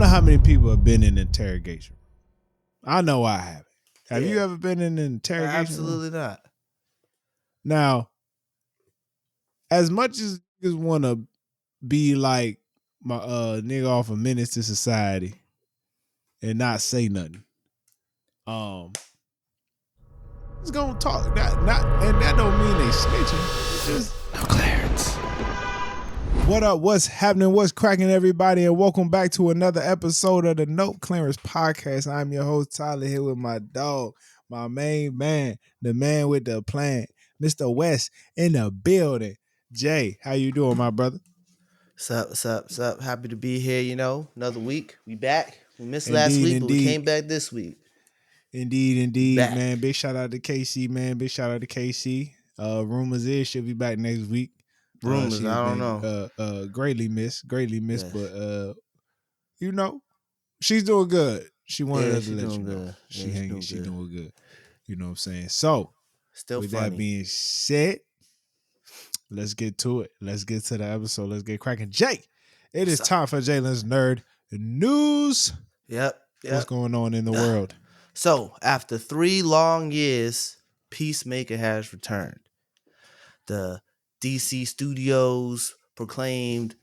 know how many people have been in interrogation. I know I haven't. Have you Yeah. ever been in an interrogation room? Absolutely not. Now, as much as you want to be like my nigga off a Menace to Society and not say nothing, it's gonna talk. And that don't mean they snitching. It's just No clearance. what up? What's happening? What's cracking, everybody? And welcome back to another episode of the No Clearance Podcast. I'm your host Tyler here with my dog, my main man, the man with the plan, Mr. West in the building. Jay, how you doing, my brother? What's up? Happy to be here, another week. We back. We missed last Indeed, week, but we indeed. came back this week. Indeed, Back. man. Big shout out to KC, man. Big shout out to KC. Rumors is she'll be back next week. Rumors, She has I don't been know. greatly missed, Yes. but she's doing good. She wanted us to she's let doing you know. good. She Yeah, hanging, she's she doing doing good. You know what I'm saying? So Still with funny. that being said, let's get to it. Let's get to the episode. Let's get cracking. Jake, it is time for Jalen's Nerd News. Yep. What's going on in the world? So, after 3 long years, Peacemaker has returned. The DC Studios proclaimed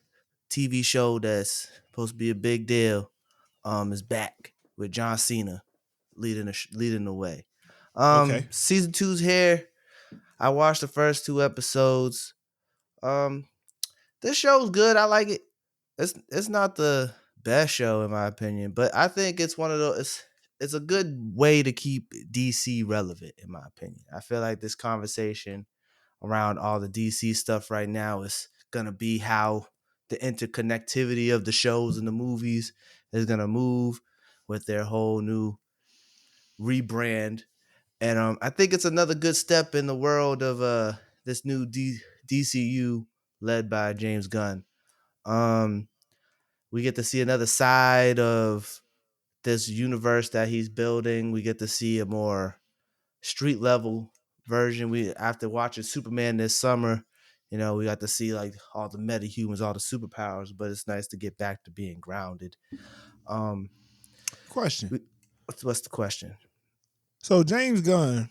TV show that's supposed to be a big deal is back with John Cena leading the way. Okay. Season 2's here. I watched the first 2 episodes. This show's good. I like it. It's not the best show in my opinion, but I think it's one of those. It's a good way to keep DC relevant in my opinion. I feel like this conversation around all the DC stuff right now is gonna be how the interconnectivity of the shows and the movies is gonna move with their whole new rebrand. And I think it's another good step in the world of this new DCU led by James Gunn. We get to see another side of this universe that he's building. We get to see a more street level version. We after watching Superman this summer, we got to see like all the metahumans, all the superpowers, but it's nice to get back to being grounded. Question. What's the question? So James Gunn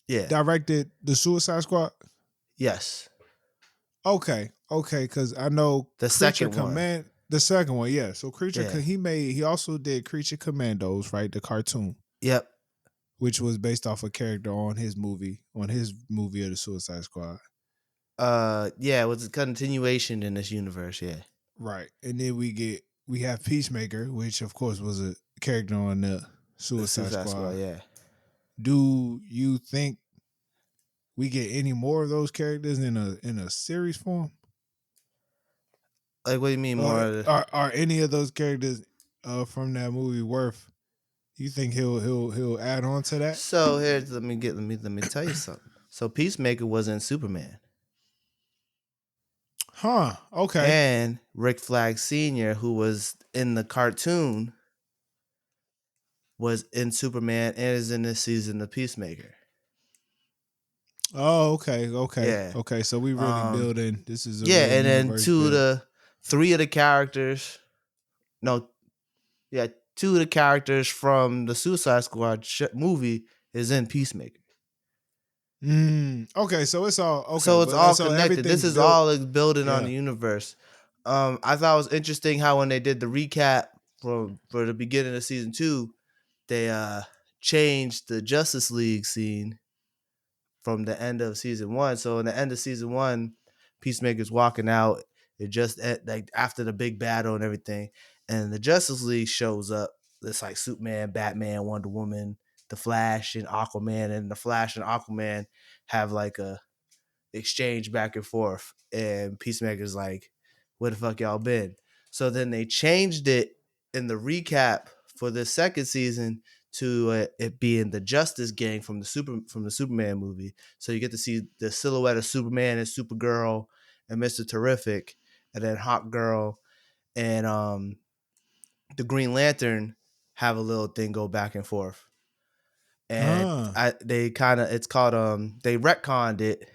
directed the Suicide Squad? Yes. Okay, because I know The Creature second one. The second one, yeah. So Yeah. he also did Creature Commandos, right? The cartoon. Yep. Which was based off a character on his movie of the Suicide Squad. Yeah, it was a continuation in this universe, yeah. Right. And then we have Peacemaker, which of course was a character on the Suicide Squad. Yeah. Do you think we get any more of those characters in a series form? Like, what do you mean more? Are any of those characters from that movie worth? You think he'll add on to that? So here's let me tell you something. So Peacemaker wasn't Superman. Huh. Okay. And Rick Flag Sr., who was in the cartoon, was in Superman and is in this season of Peacemaker. Oh, okay. Yeah. Okay. So we really building. This is a yeah, real and then universe two build. of the characters. No, yeah, 2 of the characters from the Suicide Squad movie is in Peacemaker. Okay, so it's all okay. So it's all connected. This is built, all like building on the universe. I thought it was interesting how when they did the recap for the beginning of season 2, they changed the Justice League scene from the end of season 1. So in the end of season 1, Peacemaker's walking out. It just like after the big battle and everything, and the Justice League shows up. It's like Superman, Batman, Wonder Woman, the Flash, and Aquaman. And the Flash and Aquaman have like a exchange back and forth. And Peacemaker's like, "Where the fuck y'all been?" So then they changed it in the recap for the second season to it being the Justice Gang from the Superman movie. So you get to see the silhouette of Superman and Supergirl and Mr. Terrific, and then Hawk Girl and the Green Lantern have a little thing go back and forth. And they retconned it.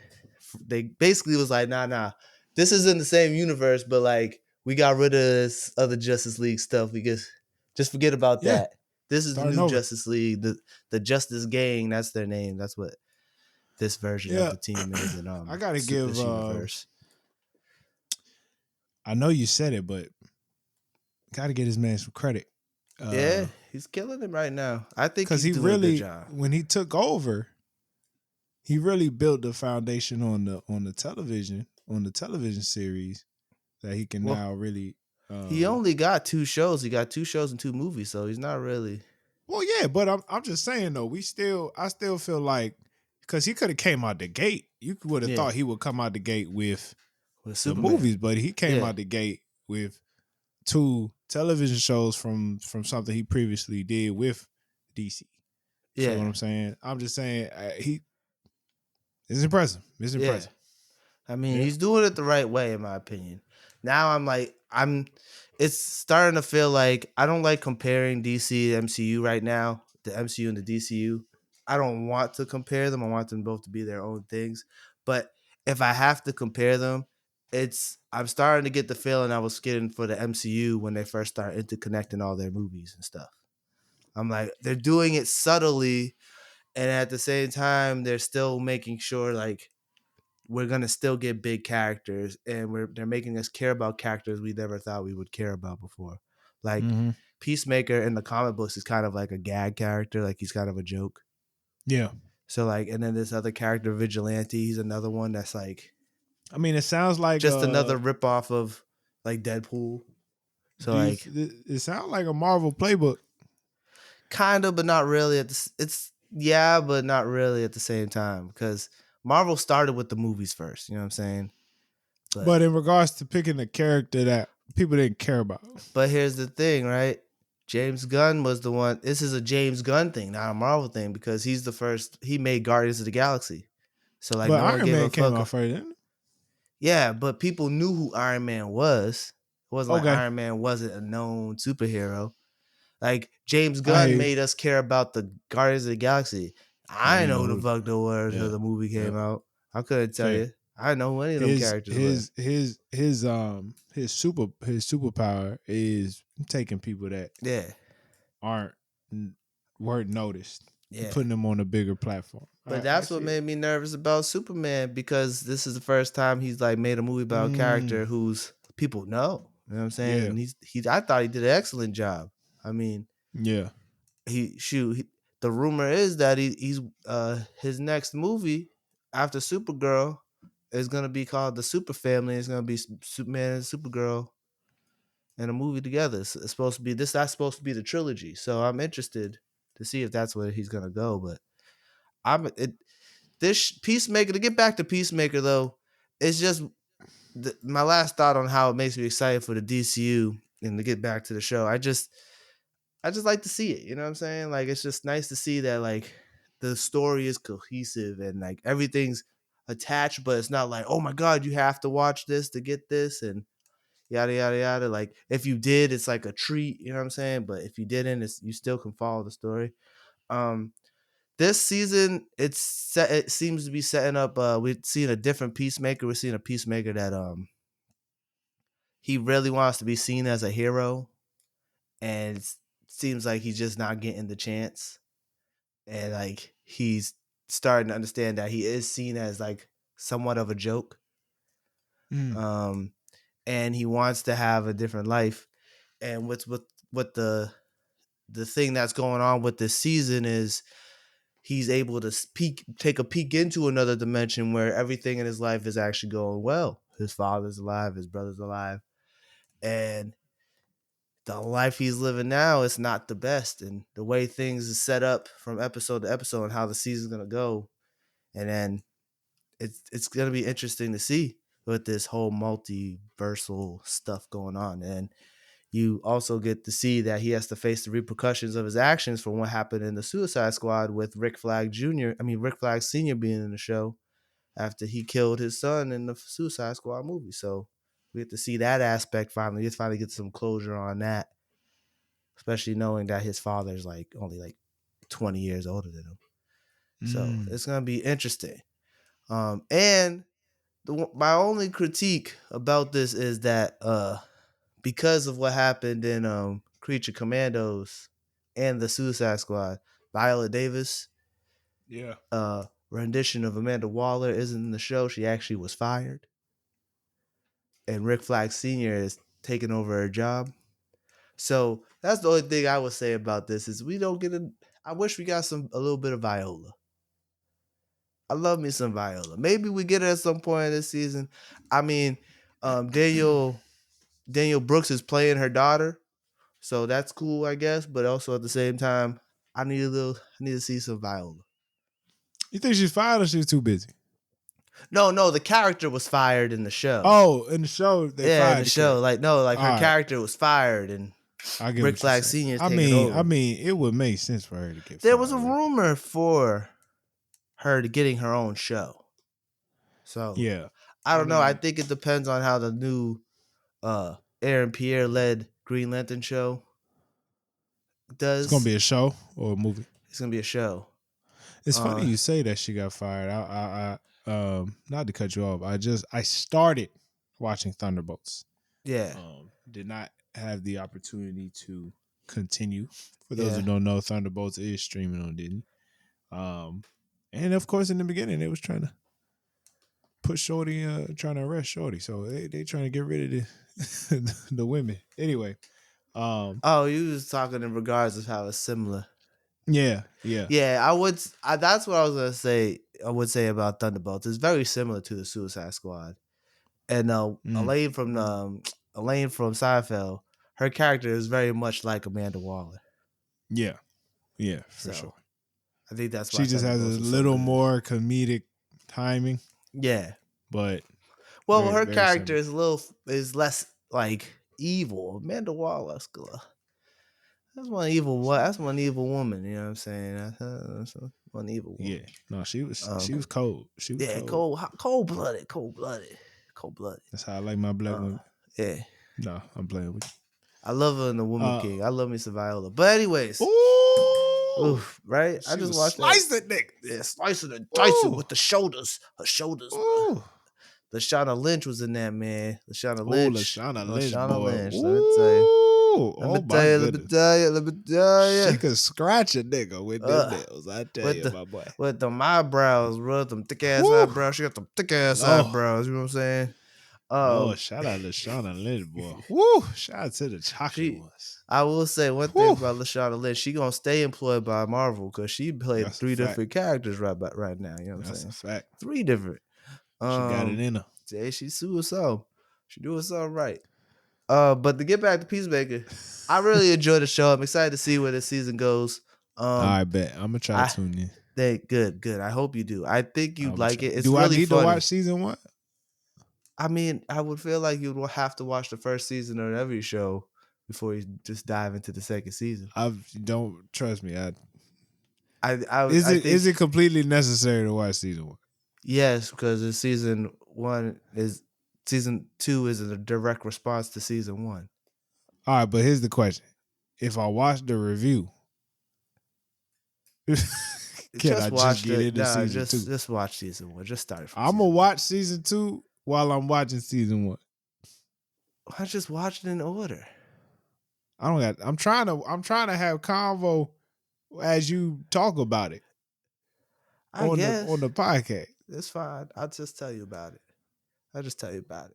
They basically was like, nah, this is in the same universe, but like we got rid of this other Justice League stuff. We just Just forget about Yeah, that. This is the starting new over. Justice League, the Justice Gang. That's their name. That's what this version of Yeah, the team is in I gotta give. this universe. I know you said it, but gotta get his man some credit. Yeah, he's killing him right now. I think Because he's he doing a good really, job. when he took over, he really built the foundation on the television series that he can Well, now really. he only got 2 shows. He got 2 shows and 2 movies, so he's not really. Well, yeah, but I'm just saying though, I still feel like because he could have came out the gate. You would have Yeah, thought he would come out the gate with with the Superman. movies, but he came Yeah, out the gate with two television shows from something he previously did with DC. See what yeah, I'm saying? I'm just saying he it's impressive. It's yeah. impressive. I mean, Yeah. he's doing it the right way, in my opinion. Now it's starting to feel like I don't like comparing DC to MCU right now, the MCU and the DCU. I don't want to compare them. I want them both to be their own things. But if I have to compare them, I'm starting to get the feeling I was getting for the MCU when they first started interconnecting all their movies and stuff. I'm like, they're doing it subtly, and at the same time, they're still making sure like we're gonna still get big characters, and they're making us care about characters we never thought we would care about before. Like Mm-hmm. Peacemaker in the comic books is kind of like a gag character, like he's kind of a joke. Yeah. So like, and then this other character, Vigilante, he's another one that's like I mean, it sounds like just another ripoff of like Deadpool. So like, it sounds like a Marvel playbook. kind of, but not really. It's yeah, but not really at the same time because Marvel started with the movies first. You know what I'm saying? But But in regards to picking a character that people didn't care about. But here's the thing, right? James Gunn was the one. This is a James Gunn thing, not a Marvel thing, because he's the first. He made Guardians of the Galaxy, so like But no one Iron gave a Man came fuck. out first, didn't it? Yeah, but people knew who Iron Man was. It wasn't like Okay. Iron Man wasn't a known superhero. Like James I Gunn hear you. made us care about the Guardians of the Galaxy. I I didn't didn't know know who the who. fuck they were until Yeah. the movie came Yep. out. I couldn't tell Fair. you. I didn't know who any of them characters were. His superpower is taking people that Yeah, aren't weren't noticed and yeah. putting them on a bigger platform. But I that's what see it. made me nervous about Superman because this is the first time he's like made a movie about a Mm, character who's people know. You know what I'm saying? yeah. And he I thought he did an excellent job. I mean, Yeah. the rumor is that he's his next movie after Supergirl is gonna be called The Super Family. It's gonna be Superman and Supergirl in a movie together. It's supposed to be this. That's supposed to be the trilogy. So I'm interested to see if that's where he's gonna go. But I'm it. This Peacemaker, to get back to Peacemaker though, it's just my last thought on how it makes me excited for the DCU and to get back to the show. I just like to see it. You know what I'm saying? Like it's just nice to see that like the story is cohesive and like everything's attached, but it's not like, oh my god, you have to watch this to get this and yada yada yada. Like if you did, it's like a treat. You know what I'm saying? But if you didn't, you still can follow the story. Um, this season, it seems to be setting up. We're seeing a different Peacemaker. We're seeing a Peacemaker that he really wants to be seen as a hero, and it seems like he's just not getting the chance. And like he's starting to understand that he is seen as like somewhat of a joke. Mm, Um, and he wants to have a different life. And what the thing that's going on with this season is he's able to take a peek into another dimension where everything in his life is actually going well. His father's alive, his brother's alive, and the life he's living now is not the best. And the way things is set up from episode to episode and how the season's gonna go, and then it's gonna be interesting to see with this whole multiversal stuff going on. And you also get to see that he has to face the repercussions of his actions from what happened in the Suicide Squad with Rick Flag Sr. being in the show after he killed his son in the Suicide Squad movie. So we get to see that aspect finally. Let's finally get some closure on that, especially knowing that his father's like only like 20 years older than him. So mm, it's gonna be interesting. And my only critique about this is that because of what happened in Creature Commandos and the Suicide Squad. Viola Davis, Yeah. rendition of Amanda Waller isn't in the show. She actually was fired. And Rick Flag Sr. is taking over her job. So that's the only thing I would say about this is we don't get I wish we got a little bit of Viola. I love me some Viola. Maybe we get her at some point in this season. I mean, Daniel Brooks is playing her daughter, so that's cool, I guess. But also at the same time, I need to see some Viola. You think she's fired or she's too busy? No, the character was fired in the show. Oh, in the show they fired in the show. Her character was fired, and I get Rick what Flag you're saying. Sr. is taking over. I mean, it would make sense for her to get There fired. was a rumor for her to getting her own show. So yeah, I don't know. I think it depends on how the new Aaron Pierre led Green Lantern show does. It's gonna be a show or a movie. It's gonna be a show. It's funny you say that she got fired. I not to cut you off. I started watching Thunderbolts. Yeah. Did not have the opportunity to continue. For those who don't know, Thunderbolts is streaming on Disney. And of course, in the beginning, they was trying to put Shorty, trying to arrest Shorty. So they trying to get rid of the women. Anyway. You was talking in regards of how it's similar. Yeah. That's what I was gonna say. I would say about Thunderbolts. It's very similar to the Suicide Squad, and Elaine from Seinfeld, her character is very much like Amanda Waller. Yeah, for sure. I think that's why she just has a little more comedic timing. Yeah, but her character is less like evil. Amanda Waller, that's one evil woman. You know what I'm saying? That's one evil woman. Yeah, no, she was cold. She was cold blooded. That's how I like my black women. Yeah. No, I'm playing with you. I love her in the Woman King. I love me some Viola. But anyways. Oof, right? I just watched slice that nigga. Yeah, slice it and dice it with the shoulders. Her shoulders, bro. Lashana Lynch was in that, man. Lashana Lynch. Lashana Lynch, boy. Lynch. Let me tell you. Let me tell you. She could scratch a nigga with them nails. I tell you, my boy. With them eyebrows, bro. Them thick ass eyebrows. She got them thick ass eyebrows. You know what I'm saying? Shout out to Lashana Lynch, boy. Woo! Shout out to the chocolate ones. I will say one thing about Lashana Lynch. She gonna stay employed by Marvel because she played three different characters right now. You know what I'm saying? That's a fact. 3 different. She got it in her. Yeah, she's suicide. She doing something right. But to get back to Peacemaker, I really enjoy the show. I'm excited to see where this season goes. I bet. I'm gonna try to tune in. Good. I hope you do. I think you'd like it. It's do really I need funny. to watch season 1? I mean, I would feel like you'd have to watch the first season of every show before you just dive into the second season. Don't trust me. Is it completely necessary to watch season 1? Yes, because season 2 is a direct response to season 1. All right, but here's the question: if I watch the review, can I just get into season 2? Just watch season 1. Just start. I'm gonna watch season 2 while I'm watching season 1. Why just watch it in order? I'm trying to have convo as you talk about it. On the podcast. It's fine. I'll just tell you about it. I'll just tell you about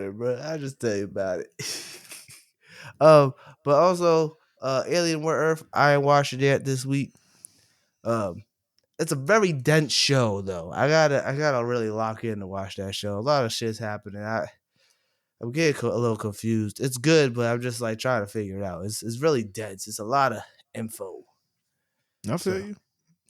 it, bro. But also, Alien Where Earth, I ain't watched it yet this week. It's a very dense show though. I gotta really lock in to watch that show. A lot of shit's happening. I'm getting a little confused. It's good, but I'm just like trying to figure it out. It's really dense. It's a lot of info. I feel you.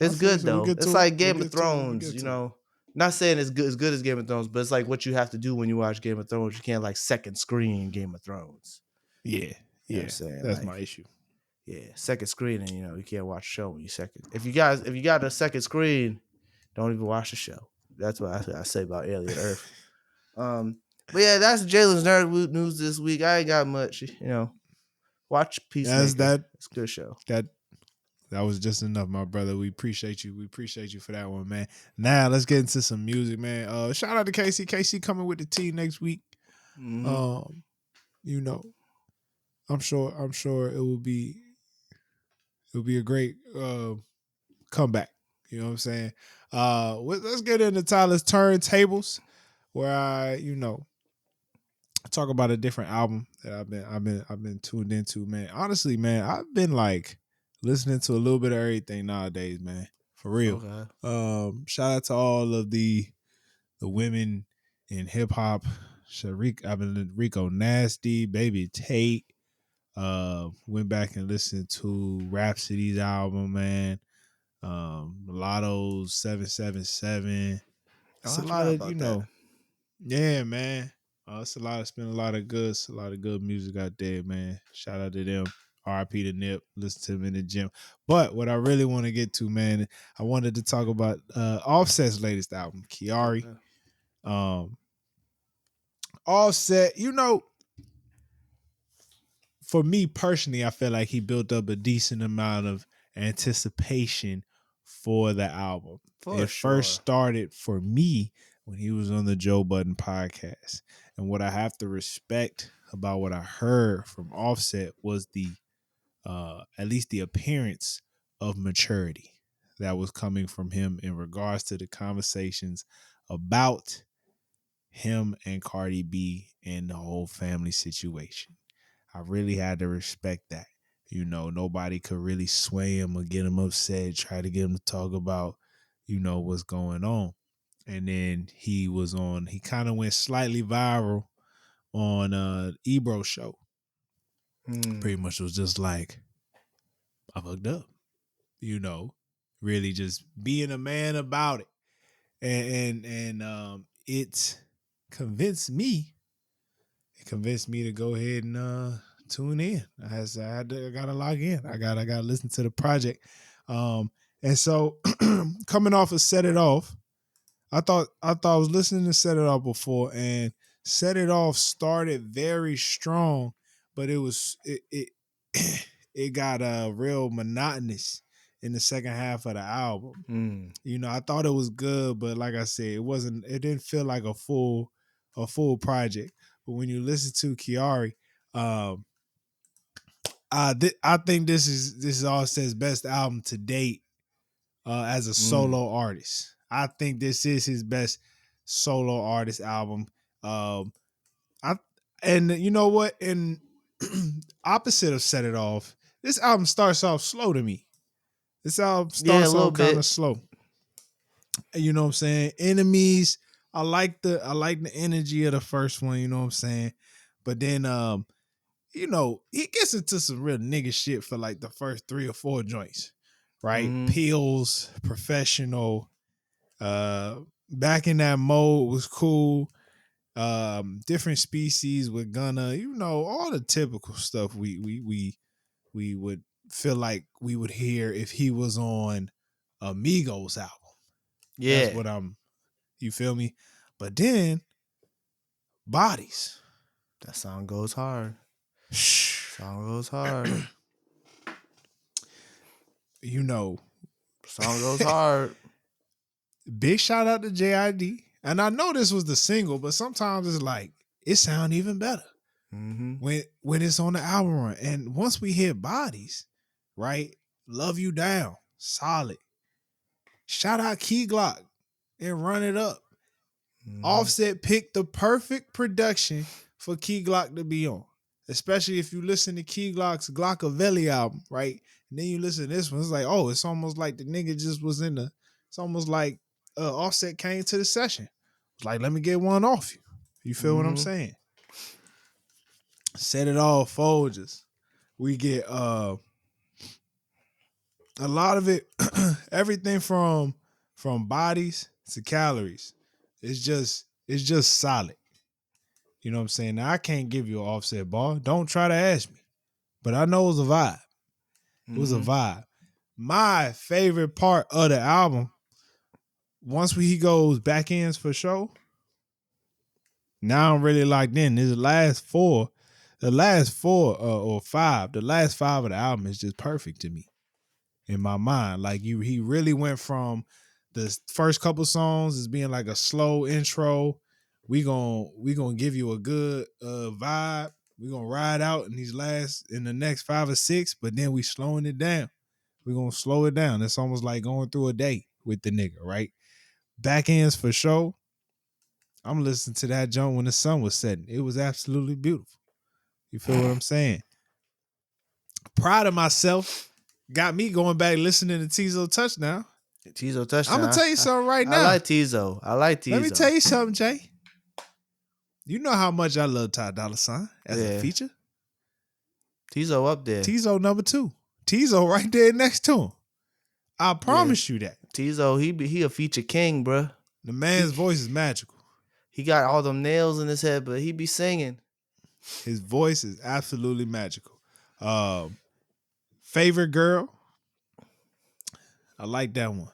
It's good though. It's like Game of Thrones, you know. Not saying it's good as Game of Thrones, but it's like what you have to do when you watch Game of Thrones. You can't like second screen Game of Thrones. Yeah. You know what I'm saying? That's my issue. Yeah, second screening, you know, you can't watch a show when you second. If you got a second screen, don't even watch the show. That's what I say about Alien Earth. But yeah, that's Jalen's Nerd News this week. I ain't got much, you know. Watch Peacemaker. It's a good show. That was just enough, my brother. We appreciate you. We appreciate you for that one, man. Now let's get into some music, man. Shout out to KC. KC coming with the tea next week. Mm-hmm. Um, you know, I'm sure it'll be a great comeback. You know what I'm saying? Let's get into Tyler's turntables, where I, talk about a different album that I've been tuned into, man. Honestly, man, I've been like listening to a little bit of everything nowadays, man. For real. Okay. Shout out to all of the women in hip hop. I've been Rico Nasty, Baby Tate. Went back and listened to Rhapsody's album, man. Mulatto's 777. Oh, It's a I lot forgot of, about that. yeah, man. It's been a lot of good music out there, man. Shout out to them. RIP to Nip. Listen to them in the gym. But what I really want to get to, man, I wanted to talk about Offset's latest album, Kiari. Okay. Um, Offset, for me personally, I feel like he built up a decent amount of anticipation for the album. For It first sure. started for me when he was on the Joe Budden podcast. And what I have to respect about what I heard from Offset was the at least the appearance of maturity that was coming from him in regards to the conversations about him and Cardi B and the whole family situation. I really had to respect that. Nobody could really sway him or get him upset, try to get him to talk about, what's going on. And then he kind of went slightly viral on Ebro show. Pretty much was just like, I fucked up, really just being a man about it. And it convinced me to go ahead and tune in. I gotta log in. I gotta listen to the project. And so coming off of Set It Off, I was listening to Set It Off before, and Set It Off started very strong, but it it got real monotonous in the second half of the album. I thought it was good, but like I said, it didn't feel like a full project. But when you listen to Kiari, I think this is Offset's best album to date as a solo artist. I think this is his best solo artist album. I and you know what? And opposite of Set It Off, this album starts off slow to me. This album Yeah, a starts little off kind bit. of slow. You know what I'm saying? Enemies. I like the energy of the first one. You know what I'm saying? But then he gets into some real nigga shit for like the first 3 or 4 joints, right? Pills, Professional, Back in That Mode was cool. Different Species with Gunna, all the typical stuff we would feel like we would hear if he was on a Migos album. That's Yeah. what you feel me? But then Bodies. That song goes hard. Song goes hard. Song goes hard. Big shout out to JID. And I know this was the single, but sometimes it's like it sounds even better when it's on the album run. And once we hit Bodies, right? Love You Down, solid. Shout out Key Glock and Run It Up. Offset picked the perfect production for Key Glock to be on, especially if you listen to Key Glock's Glockavelli album, right? And then you listen to this one, it's like, oh, it's almost like the nigga just was it's almost like Offset came to the session. It's like, let me get one off you. You feel what I'm saying? Set It Off, Folgers. We get a lot of it, everything from Bodies to Calories. It's just solid. You know what I'm saying? Now I can't give you an Offset bar. Don't try to ask me. But I know it was a vibe. It was a vibe. My favorite part of the album, once he goes back ends for show, now I'm really locked in. The last four or five, the last 5 of the album is just perfect to me in my mind. Like he really went from the first couple songs as being like a slow intro we gonna give you a good vibe. We gonna ride out in the next 5 or 6, but then we slowing it down. We gonna slow it down. It's almost like going through a day with the nigga, right? Back ends for sure. I'm listening to that jump when the sun was setting. It was absolutely beautiful. You feel what I'm saying? Proud of myself. Got me going back listening to Tizo Touchdown. Tizo Touchdown. I'm gonna tell you something right now. I like Tizo. Let me tell you something, Jay. You know how much I love Ty Dolla $ign as a feature. Tizo up there. Tizo number 2. Tizo right there next to him. I promise you that. Tizo, he a feature king, bro. The man's voice is magical. He got all them nails in his head, but he be singing. His voice is absolutely magical. Favorite girl. I like that one.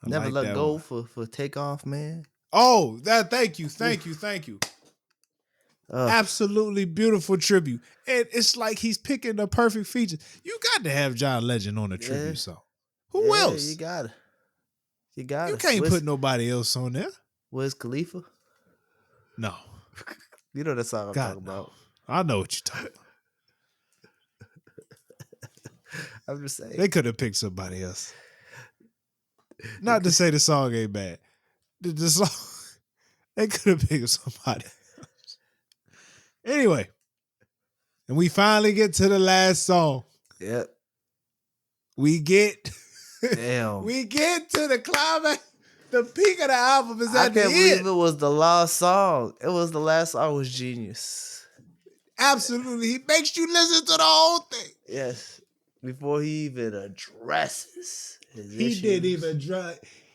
Never let go for takeoff, man. Oh, thank you. Absolutely beautiful tribute. And it's like he's picking the perfect feature. You got to have John Legend on a tribute song. Who else? You got it. You can't put nobody else on there. Wiz Khalifa? No. You know that song I'm talking about. I know what you're talking about. I'm just saying. They could have picked somebody else. Not to say the song ain't bad. The song, they could have picked somebody else. Anyway, and we finally get to the last song. Yep. We get to the climax. The peak of the album is at the end. I can't believe it was the last song. It was the last song. It was genius. Absolutely. He makes you listen to the whole thing. Yes. Before he even addresses his issues.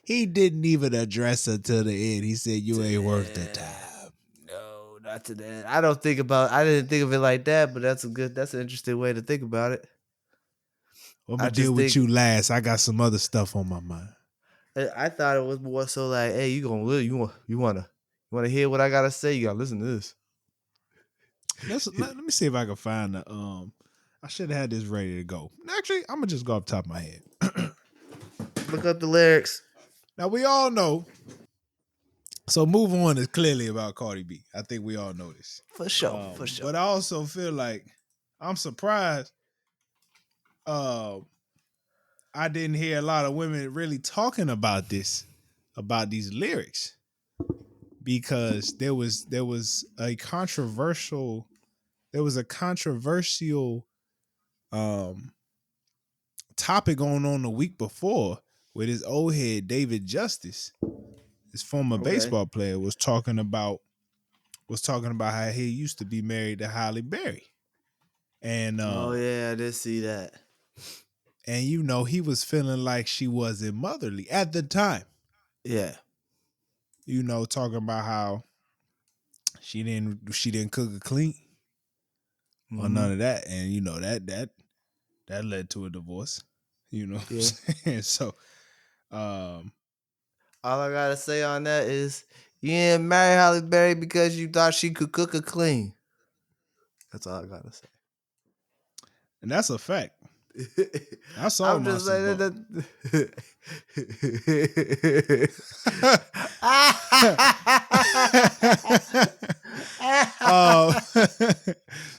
He didn't even address her till the end. He said, "You ain't worth the time." No, not to that. I didn't think of it like that, but that's an interesting way to think about it. I'm gonna deal with you last. I got some other stuff on my mind. I thought it was more so like, hey, you wanna hear what I gotta say? You gotta listen to this. Let me see if I can find the I should have had this ready to go. Actually, I'm gonna just go off the top of my head. Look up the lyrics. Now we all know. So Move On is clearly about Cardi B. I think we all know this. For sure. But I also feel like I'm surprised I didn't hear a lot of women really talking about these lyrics. Because there was a controversial topic going on the week before with his old head David Justice, his former baseball player, was talking about how he used to be married to Halle Berry. And I did see that. And he was feeling like she wasn't motherly at the time. Yeah. Talking about how she didn't cook or clean or none of that, and that led to a divorce. What I'm saying? So, all I gotta say on that is you didn't marry Halle Berry because you thought she could cook or clean. That's all I gotta say, and that's a fact. I saw him. I'm just saying that.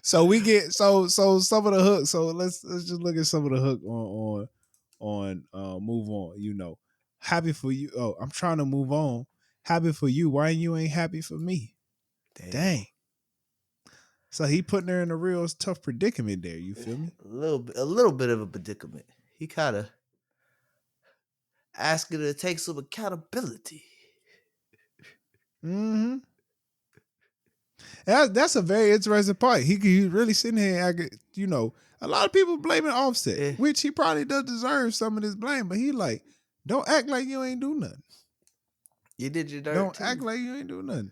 So we get so some of the hook. So let's just look at some of the hook on Move On. Happy for you. Oh, I'm trying to move on. Happy for you. Why you ain't happy for me? Dang. So he putting her in a real tough predicament there. You feel me? A little bit of a predicament. He kind of asking her to take some accountability. Mm-hmm. That's a very interesting part. He really sitting here acting, a lot of people blaming Offset, which he probably does deserve some of this blame, but he like, don't act like you ain't do nothing. You did your dirt. Don't act like you ain't do nothing.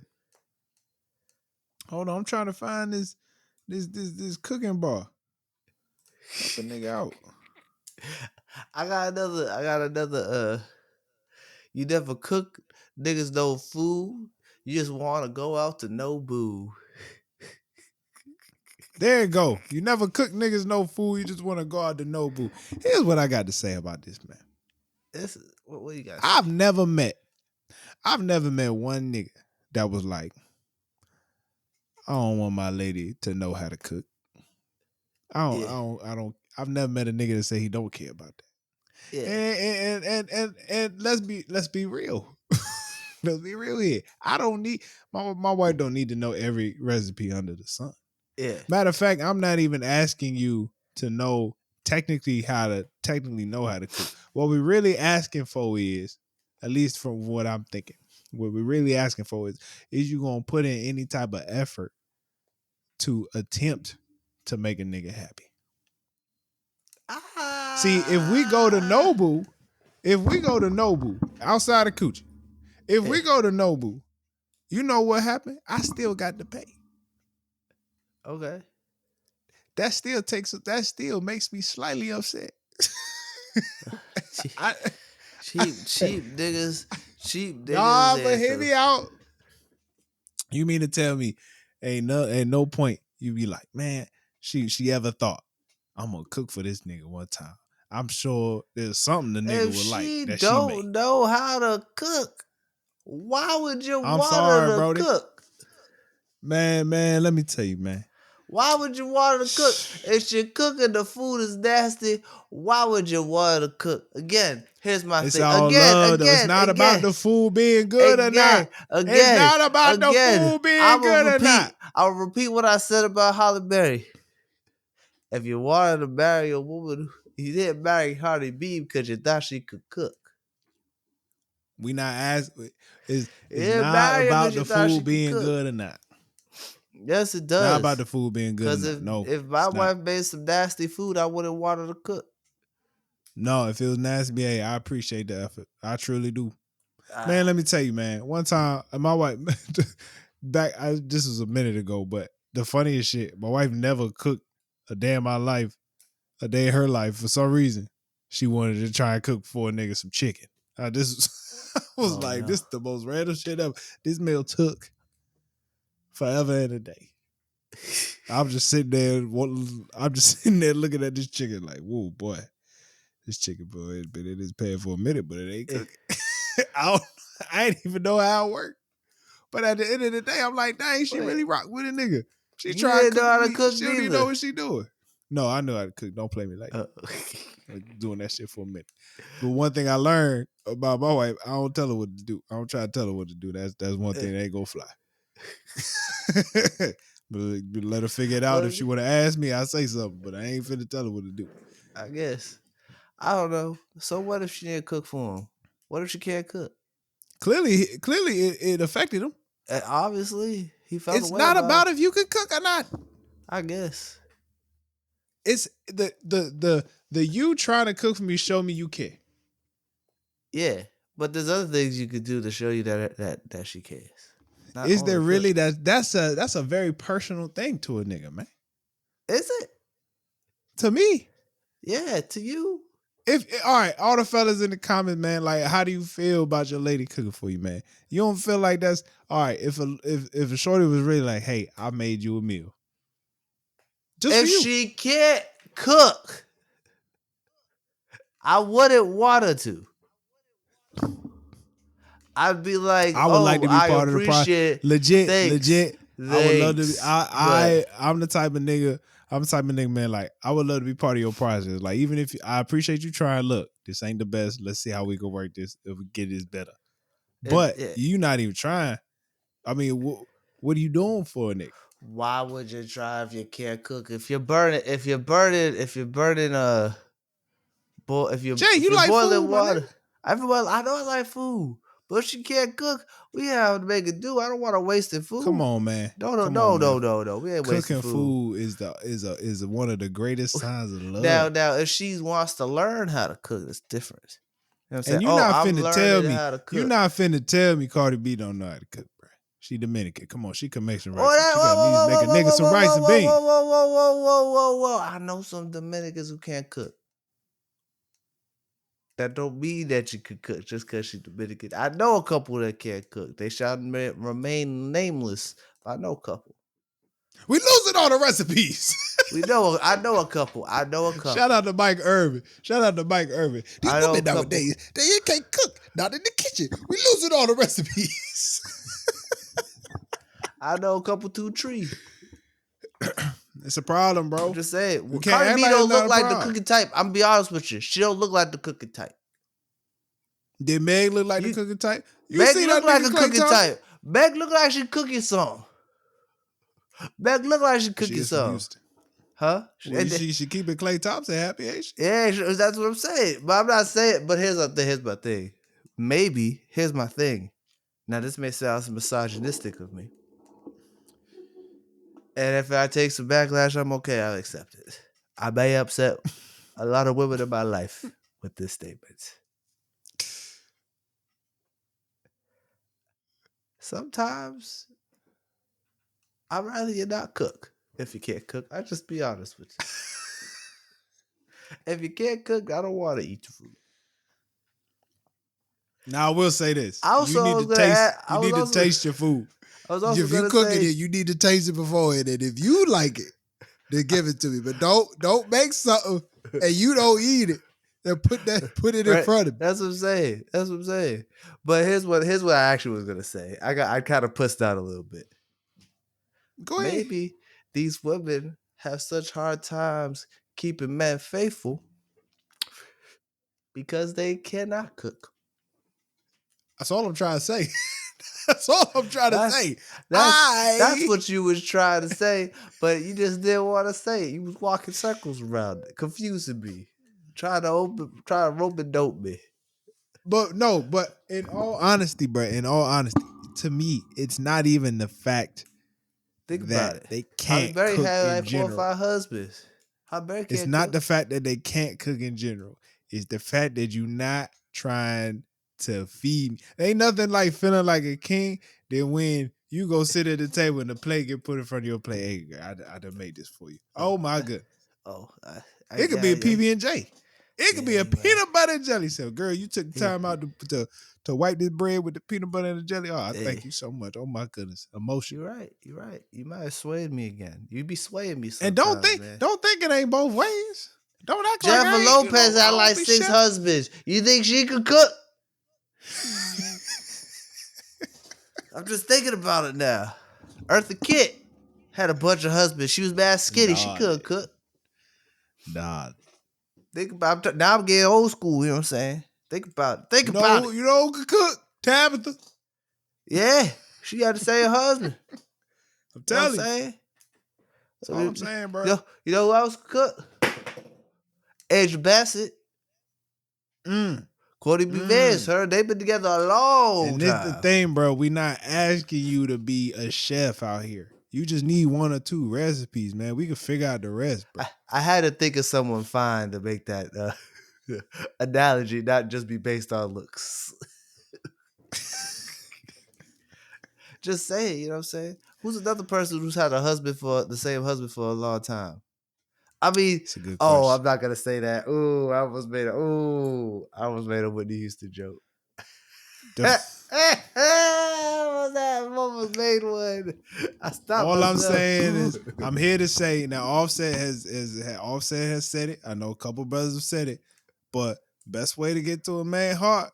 Hold on, I'm trying to find this cooking bar. Help a nigga out. I got another you never cook niggas no food. You just want to go out to Nobu. There you go. You never cook niggas no food. You just want to go out to Nobu. Here's what I got to say about this, man. What you got? I've never met one nigga that was like, I don't want my lady to know how to cook. I've never met a nigga that say he don't care about that. Yeah. And let's be real. Let's be real here. I don't need my wife don't need to know every recipe under the sun. Yeah. Matter of fact, I'm not even asking you to know technically know how to cook. What we're really asking for is, at least from what I'm thinking, what we're really asking for is you gonna put in any type of effort to attempt to make a nigga happy. See, if we go to Nobu outside of Coochie, if we go to Nobu, you know what happened? I still got to pay. Okay. That still makes me slightly upset. Cheap niggas. Cheap niggas. Nah, but hear me out. You mean to tell me at no point you be like, man, she ever thought I'm gonna cook for this nigga one time. I'm sure there's something the nigga would like that she make. Don't know how to cook, why would you I'm want sorry, her to Brody. cook? Man, let me tell you, man. Why would you want her to cook? If she cooking the food is nasty, why would you want her to cook? Again, here's my It's thing. all love, though. It's not about the food being good or not. It's not about the food being good or not. I'll repeat what I said about Halle Berry. If you wanted to marry a woman, you didn't marry Cardi B because you thought she could cook. We not asking. It's not about the food being good or not. Yes, it does. Not about the food being good. Because if my wife made some nasty food, I wouldn't want her to cook. No, if it was nasty, hey, I appreciate the effort. I truly do. Man, let me tell you, man. One time, my wife, this was a minute ago, but the funniest shit, my wife never cooked a day in her life. For some reason, she wanted to try and cook for a nigga some chicken. This was this is the most random shit ever. This meal took forever and a day. I'm just sitting there looking at this chicken like, whoa, boy. This chicken, boy, it's been in this pan for a minute, but it ain't cooking. I ain't even know how it worked. But at the end of the day, I'm like, dang, she really rock with a nigga. She trying to know how to cook. She don't even know what she doing. No, I know how to cook. Don't play me like that. I'm doing that shit for a minute. But one thing I learned about my wife, I don't tell her what to do. I don't try to tell her what to do. That's one thing that ain't gonna fly. But let her figure it out. If she want to ask me, I'll say something. But I ain't finna tell her what to do. I guess. I don't know. So what if she didn't cook for him? What if she can't cook? Clearly, it affected him. And obviously, he felt. It's not about if you can cook or not. I guess. It's the you trying to cook for me. Show me you care. Yeah, but there's other things you could do to show you that she cares. Is there really that's a very personal thing to a nigga, man? Is it? To me. Yeah, to you. All right, all the fellas in the comments, man, like, how do you feel about your lady cooking for you, man? You don't feel like that's all right. If a shorty was really like, hey, I made you a meal. Just if for you. She can't cook, I wouldn't want her to. I'd be like, I would like to be part of the process. Legit. I would love to be. I'm the type of nigga. Man. Like, I would love to be part of your process. Like, even if I appreciate you trying. Look, this ain't the best. Let's see how we can work this. If we get this better. But you not even trying. I mean, what are you doing for a nigga? Why would you try if you can't cook? If you're burning Jay, you like boiling food, water. I know I like food, but if she can't cook, we have to make it do. I don't want to waste the food. Come on, man. No. We ain't wasting food. Cooking food is one of the greatest signs of love. Now, if she wants to learn how to cook, it's different. You know what I'm saying? And you're not finna tell me Cardi B don't know how to cook, bro. She Dominican. Come on, she can make some rice. She got me make a nigga some rice and beans. Whoa. I know some Dominicans who can't cook. That don't mean that you could cook just because she's Dominican. I know a couple that can't cook. They shall remain nameless. I know a couple. We losing all the recipes. I know a couple. Shout out to Mike Irvin. These women nowadays, they can't cook. Not in the kitchen. We losing all the recipes. I know a couple 2-3. It's a problem, I'm bro. just saying. You Well, can't Cardi act B like it's don't not look a like the problem. cooking type. I'm gonna be honest with you. She don't look like the cooking type. Did Meg look like the You- cooking type? You Meg see look that like nigga a Clay cooking Thompson? type. Meg look like she cooking something. Meg look like she She cooking is from something. Houston. Huh? Well, she keeping Clay Thompson happy, ain't she? Yeah, that's what I'm saying. But I'm not saying. But here's my thing. Maybe here's my thing. Now this may sound misogynistic of me, and if I take some backlash, I'm okay. I'll accept it. I may upset a lot of women in my life with this statement. Sometimes I'd rather you not cook if you can't cook. I just be honest with you. If you can't cook, I don't want to eat your food. Now I will say this: Also, you need to taste. You need to taste your food. I was also If you gonna cooking say, it, you need to taste it before it. And if you like it, then give it to me. But don't make something and you don't eat it. Then put it in right? front of me. That's what I'm saying. But here's what I actually was gonna say. I kind of pushed out a little bit. Go ahead. Maybe these women have such hard times keeping men faithful because they cannot cook. That's all I'm trying to say. That's all I'm trying to say. That's what you was trying to say, but you just didn't want to say it. You was walking circles around it, confusing me, trying to rope and dope me. But in all honesty, bro, to me, it's not even the fact Think about that it. they Holly can't Berry cook had in like 4 or general. 5 husbands. Holly Berry can't It's not cook. the fact that they can't cook in general. It's the fact that you're not trying to feed me. Ain't nothing like feeling like a king than when you go sit at the table and the plate get put in front of your plate. Hey, girl, I done made this for you. Oh my goodness. Oh, It could be a PB and J. It could be a you right. peanut butter and jelly. So, girl, you took the time out to wipe this bread with the peanut butter and the jelly. Oh, I thank you so much. Oh my goodness, emotion. You're right. You might have swayed me again. You be swaying me And sometimes, man. don't think it ain't both ways. Don't act Jennifer like Lopez I had don't like be 6 chef. husbands. You think she could cook? I'm just thinking about it now. Eartha Kitt had a bunch of husbands. She was mad skinny. She couldn't cook. Nah. Think about it. Now I'm getting old school. You know what I'm saying? Think about it. You know who could cook? Tabitha. Yeah, she had the same husband. I'm You know what telling I'm you. saying? That's all I'm saying, bro. You know who else could cook? Angel Bassett. Cardi B Vance, they've been together a long time. And this the thing, bro. We not asking you to be a chef out here. You just need 1 or 2 recipes, man. We can figure out the rest, bro. I had to think of someone fine to make that analogy, not just be based on looks. Just say it, you know what I'm saying? Who's another person who's had the same husband for a long time? I mean, It's a good question. I'm not gonna say that. I almost made a Whitney Houston joke. I almost made one. I stopped. All myself. I'm saying is, I'm here to say now. Offset has said it. I know a couple brothers have said it, but best way to get to a man's heart,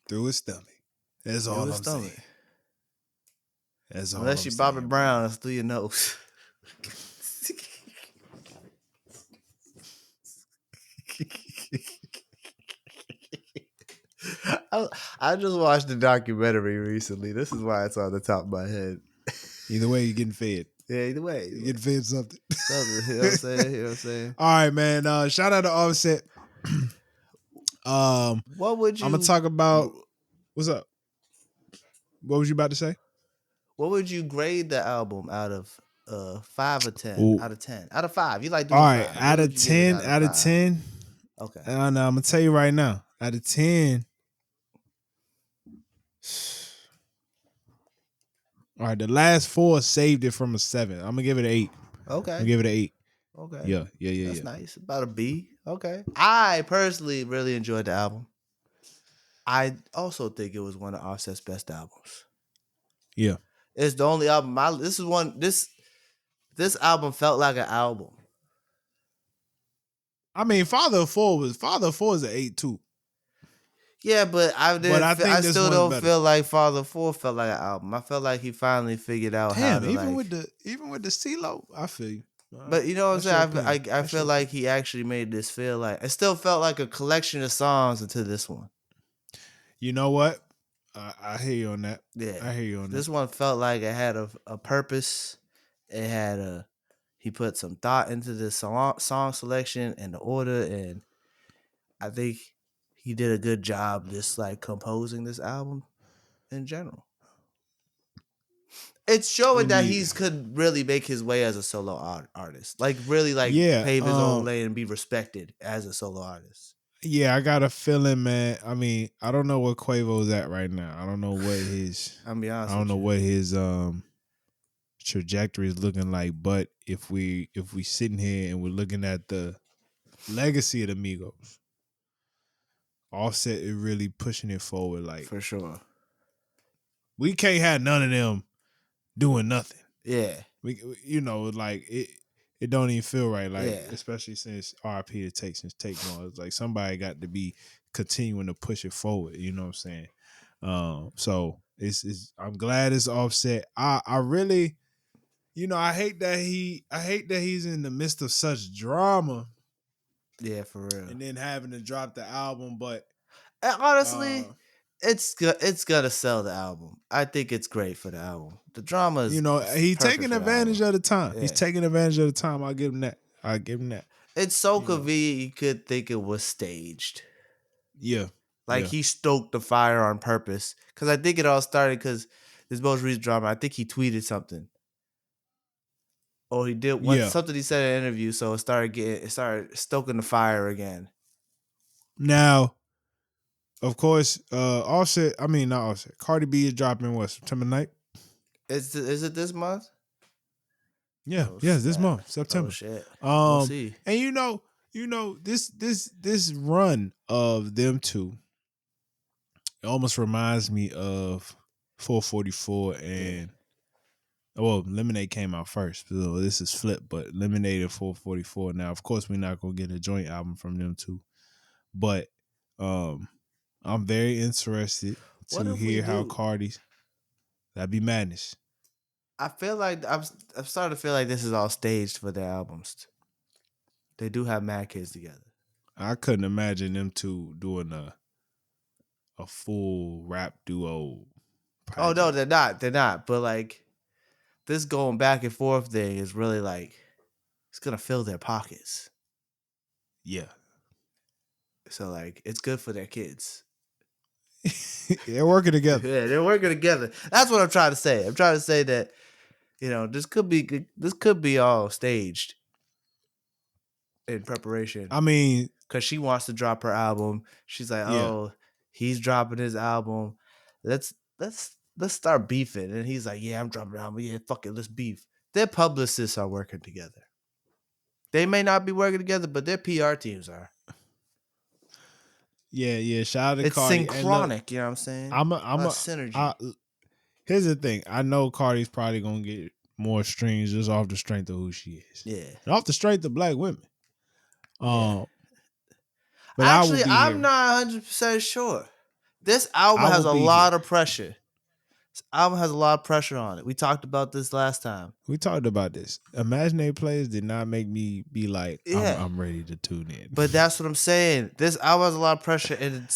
through his stomach. That's all I'm saying. That's all. Unless you Bobby Brown, that's through your nose. I just watched the documentary recently. This is why it's on the top of my head. Either way, you're getting fed. Yeah, either way. You're getting fed something. You know what I'm saying? All right, man. Shout out to Offset. What would you... I'm going to talk about... What's up? What was you about to say? What would you grade the album out of 5 or 10? Ooh. Out of 10. Out of 5. You like doing All right, 5. out of 10. Out of 10. Okay. I don't know. I'm going to tell you right now. Out of 10. All right, the last 4 saved it from a 7. I'm going to give it an 8. Okay. I'm going to give it an 8. Okay. Yeah. That's nice. About a B. Okay. I personally really enjoyed the album. I also think it was one of Offset's best albums. Yeah. It's the only album. This album felt like an album. I mean, Father of Four is an 8 too. Yeah, but But I think I this still one's don't better. feel like Father 4 felt like an album. I felt like he finally figured out how Damn, to like. even with the CeeLo, I feel you. All right, But you know what I'm that's your saying? opinion. I That's feel your like opinion. he actually made this feel like it still felt like a collection of songs into this one. You know what? I hear you on that. Yeah, I hear you on that. this one felt like it had a purpose. It had a he put some thought into the song selection and the order, and I think he did a good job just like composing this album in general. It's showing When that you, he's could really make his way as a solo artist, like really like yeah, pave his own lane and be respected as a solo artist. yeah, I got a feeling, man. I mean, I don't know what Quavo's at right now. I don't know what his, I'll be I honest don't with know you. what his trajectory is looking like. But if we sitting here and we're looking at the legacy of the Migos, Offset is really pushing it forward. Like For sure. we can't have none of them doing nothing. Yeah. You know, like it don't even feel right. Like Yeah. especially since RP to take since take gone, it's like somebody got to be continuing to push it forward. You know what I'm saying? So it's I'm glad it's Offset. I really, I hate that he's in the midst of such drama Yeah, for real. and then having to drop the album. But And uh, honestly, it's gonna sell the album. I think it's great for the album. The drama is he's perfect taking for the advantage album. of the time. He's Yeah. taking advantage of the time. I'll give him that. I'll give him that. It's so You know. convenient you could think it was staged. Yeah. Like Yeah. he stoked the fire on purpose. Cause I think it all started because this most recent drama, I think he tweeted something. Or he did what Yeah. something he said in an interview, so it started stoking the fire again. Now, of course, Offset. I mean, not Offset. Cardi B is dropping what, September 9th? Is it this month? Yeah. Oh Yes, this snap. month, Oh September. shit. We'll Um, see. and this run of them two, it almost reminds me of 444 Yeah. and well, Lemonade came out first, so this is flip, but Lemonade and 444. Now, of course, we're not gonna get a joint album from them two, but I'm very interested What to if we hear how do? Cardi's. That'd be madness. I feel like I'm starting to feel like this is all staged for their albums. They do have mad kids together. I couldn't imagine them two doing a full rap duo Oh no, project. they're not. They're not. But like this going back and forth thing is really like it's gonna fill their pockets. Yeah. So like it's good for their kids. They're working together. Yeah, they're working together. That's what I'm trying to say. I'm trying to say that this could be all staged in preparation I mean, because she wants to drop her album. She's like, yeah. oh, he's dropping his album. Let's start beefing. And he's like, yeah, I'm dropping an album. Yeah, fuck it, let's beef. Their publicists are working together. They may not be working together, but their PR teams are. Yeah. Shout out to It's Cardi. And look, synchronic, you know what I'm saying? I'm A lot of a synergy. here's the thing. I know Cardi's probably gonna get more streams just off the strength of who she is. Yeah. And off the strength of black women. Yeah. But I will Actually, be I'm here. not 100% sure. This album I has will a be here. lot of pressure. This album has a lot of pressure on it. We talked about this last time. We talked about this. Imaginary Players did not make me be like, Yeah. I'm ready to tune in. But that's what I'm saying. This album has a lot of pressure, and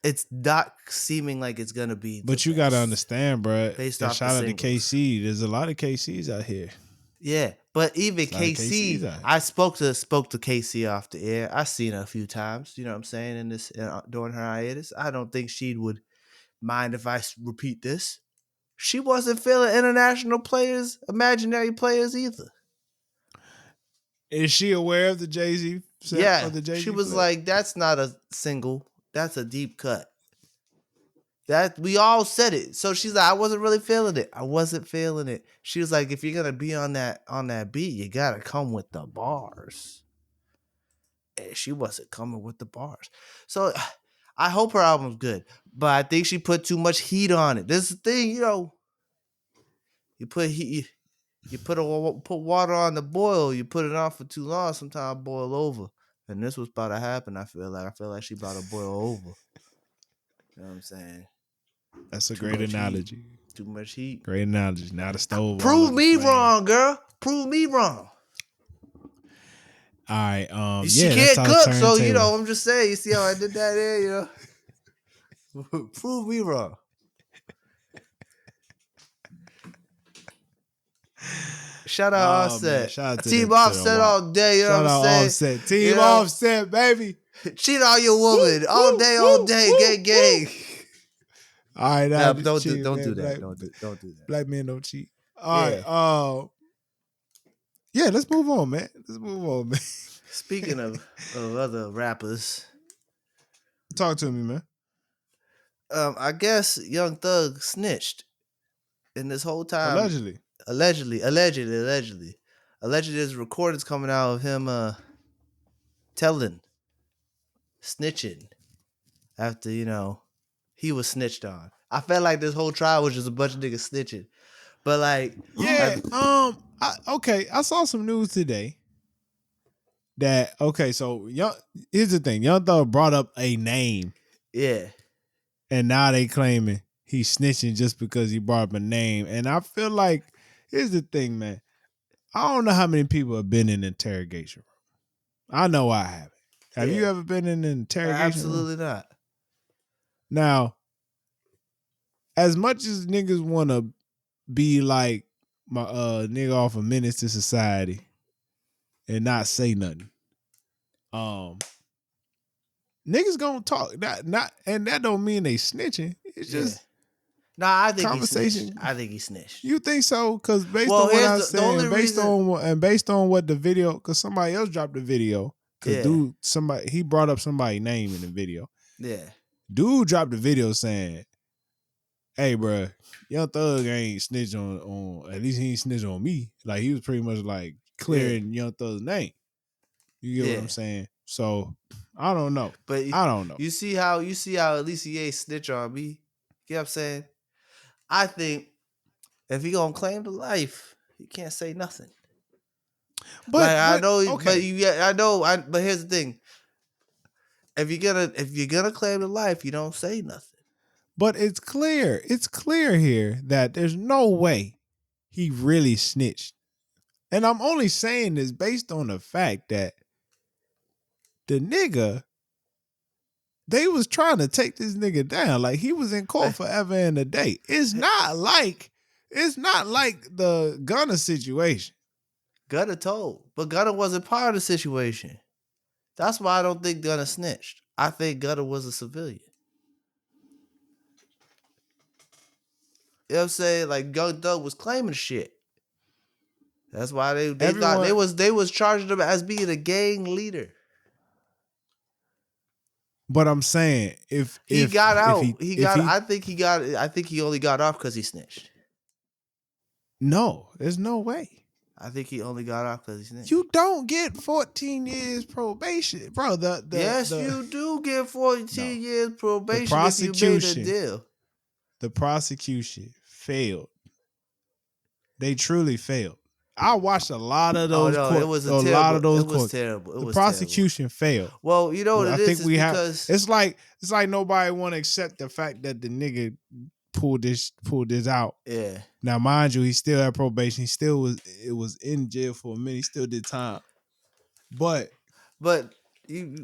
it's not seeming like it's gonna be. But The you gotta best understand, bro. based And off the shout out to singles. KC. There's a lot of KCs out here. Yeah, but even There's a lot of KCs KC, out here. I spoke to KC off the air. I seen her a few times. You know what I'm saying? In this during her hiatus, I don't think she would mind if I repeat this. She wasn't feeling international players, imaginary players either. Is she aware of the Jay-Z Yeah, of the she Jay-Z was flip? like, "That's not a single. That's a deep cut." That we all said it. So she's like, I wasn't really feeling it. I wasn't feeling it. She was like, if you're gonna be on that beat, you gotta come with the bars. And she wasn't coming with the bars. So I hope her album's good. But I think she put too much heat on it. This is the thing, you put heat, you put water on the boil, you put it on for too long, sometimes boil over. And this was about to happen, I feel like. I feel like she about to boil over. You know what I'm saying? That's a Too great much heat. analogy. Too much heat. Great analogy. Now the stove. Prove all me up the flame. wrong, girl. Prove me wrong. All right. She Yeah, that's can't how cook, so turntable. I'm just saying. You see how I did that there, Prove me wrong. Shout out Offset. Man, shout out to Team the Offset all day. You know shout what out I'm saying? Offset. Team Offset, baby. Cheat on your woman all day, gang. All right, Nah, now don't cheat, do man. that. Don't do that. Black men don't cheat. Yeah. All right. Yeah, let's move on, man. Speaking of other rappers, Talk to me, man. I guess Young Thug snitched in this whole time. Allegedly, there's recordings coming out of him snitching after he was snitched on. I felt like this whole trial was just a bunch of niggas snitching, but like, yeah, I saw some news today that so here's the thing, Young Thug brought up a name, yeah, and now they claiming he's snitching just because he brought up a name, and I feel like here's the thing, man. I don't know how many people have been in an interrogation room. I know I haven't. Have you ever been in an interrogation absolutely room? not. Now, as much as niggas want to be like my nigga off a Menace to Society and not say nothing, niggas gonna talk. And that don't mean they snitching. It's just I think conversation. He snitched. I think he snitched. You think so? Because based on what I said, and based on what the video, because somebody else dropped the video. Because he brought up somebody's name in the video. Yeah. Dude dropped the video saying, "Hey, bro, Young Thug ain't snitch on at least he ain't snitch on me." Like he was pretty much like clearing Young Thug's name. You get what I'm saying? So I don't know. But I don't know. You see how at least he ain't snitch on me. You know what I'm saying? I think if he gonna claim the life, he can't say nothing. But I know. Okay. But here's the thing: if you're gonna claim the life, you don't say nothing. But it's clear here that there's no way he really snitched. And I'm only saying this based on the fact that the nigga, they was trying to take this nigga down. Like he was in court forever and a day. It's not like the Gunner situation. Gunner told, but Gunner wasn't part of the situation. That's why I don't think Gunner snitched. I think Gunner was a civilian. You know what I'm saying? Like Young Thug was claiming shit. That's why they thought they was charging him as being a gang leader. But I'm saying if he got out, I think he only got off because he snitched. No, there's no way. I think he only got off because he snitched. You don't get 14 years probation, bro. Yes, you do get 14 years probation if you made a deal. The prosecution failed. They truly failed. I watched a lot of those. It was terrible. The prosecution failed. Well, you know what it is because it's like nobody want to accept the fact that the nigga pulled this out. Yeah. Now, mind you, he still had probation. He still was in jail for a minute. He still did time. But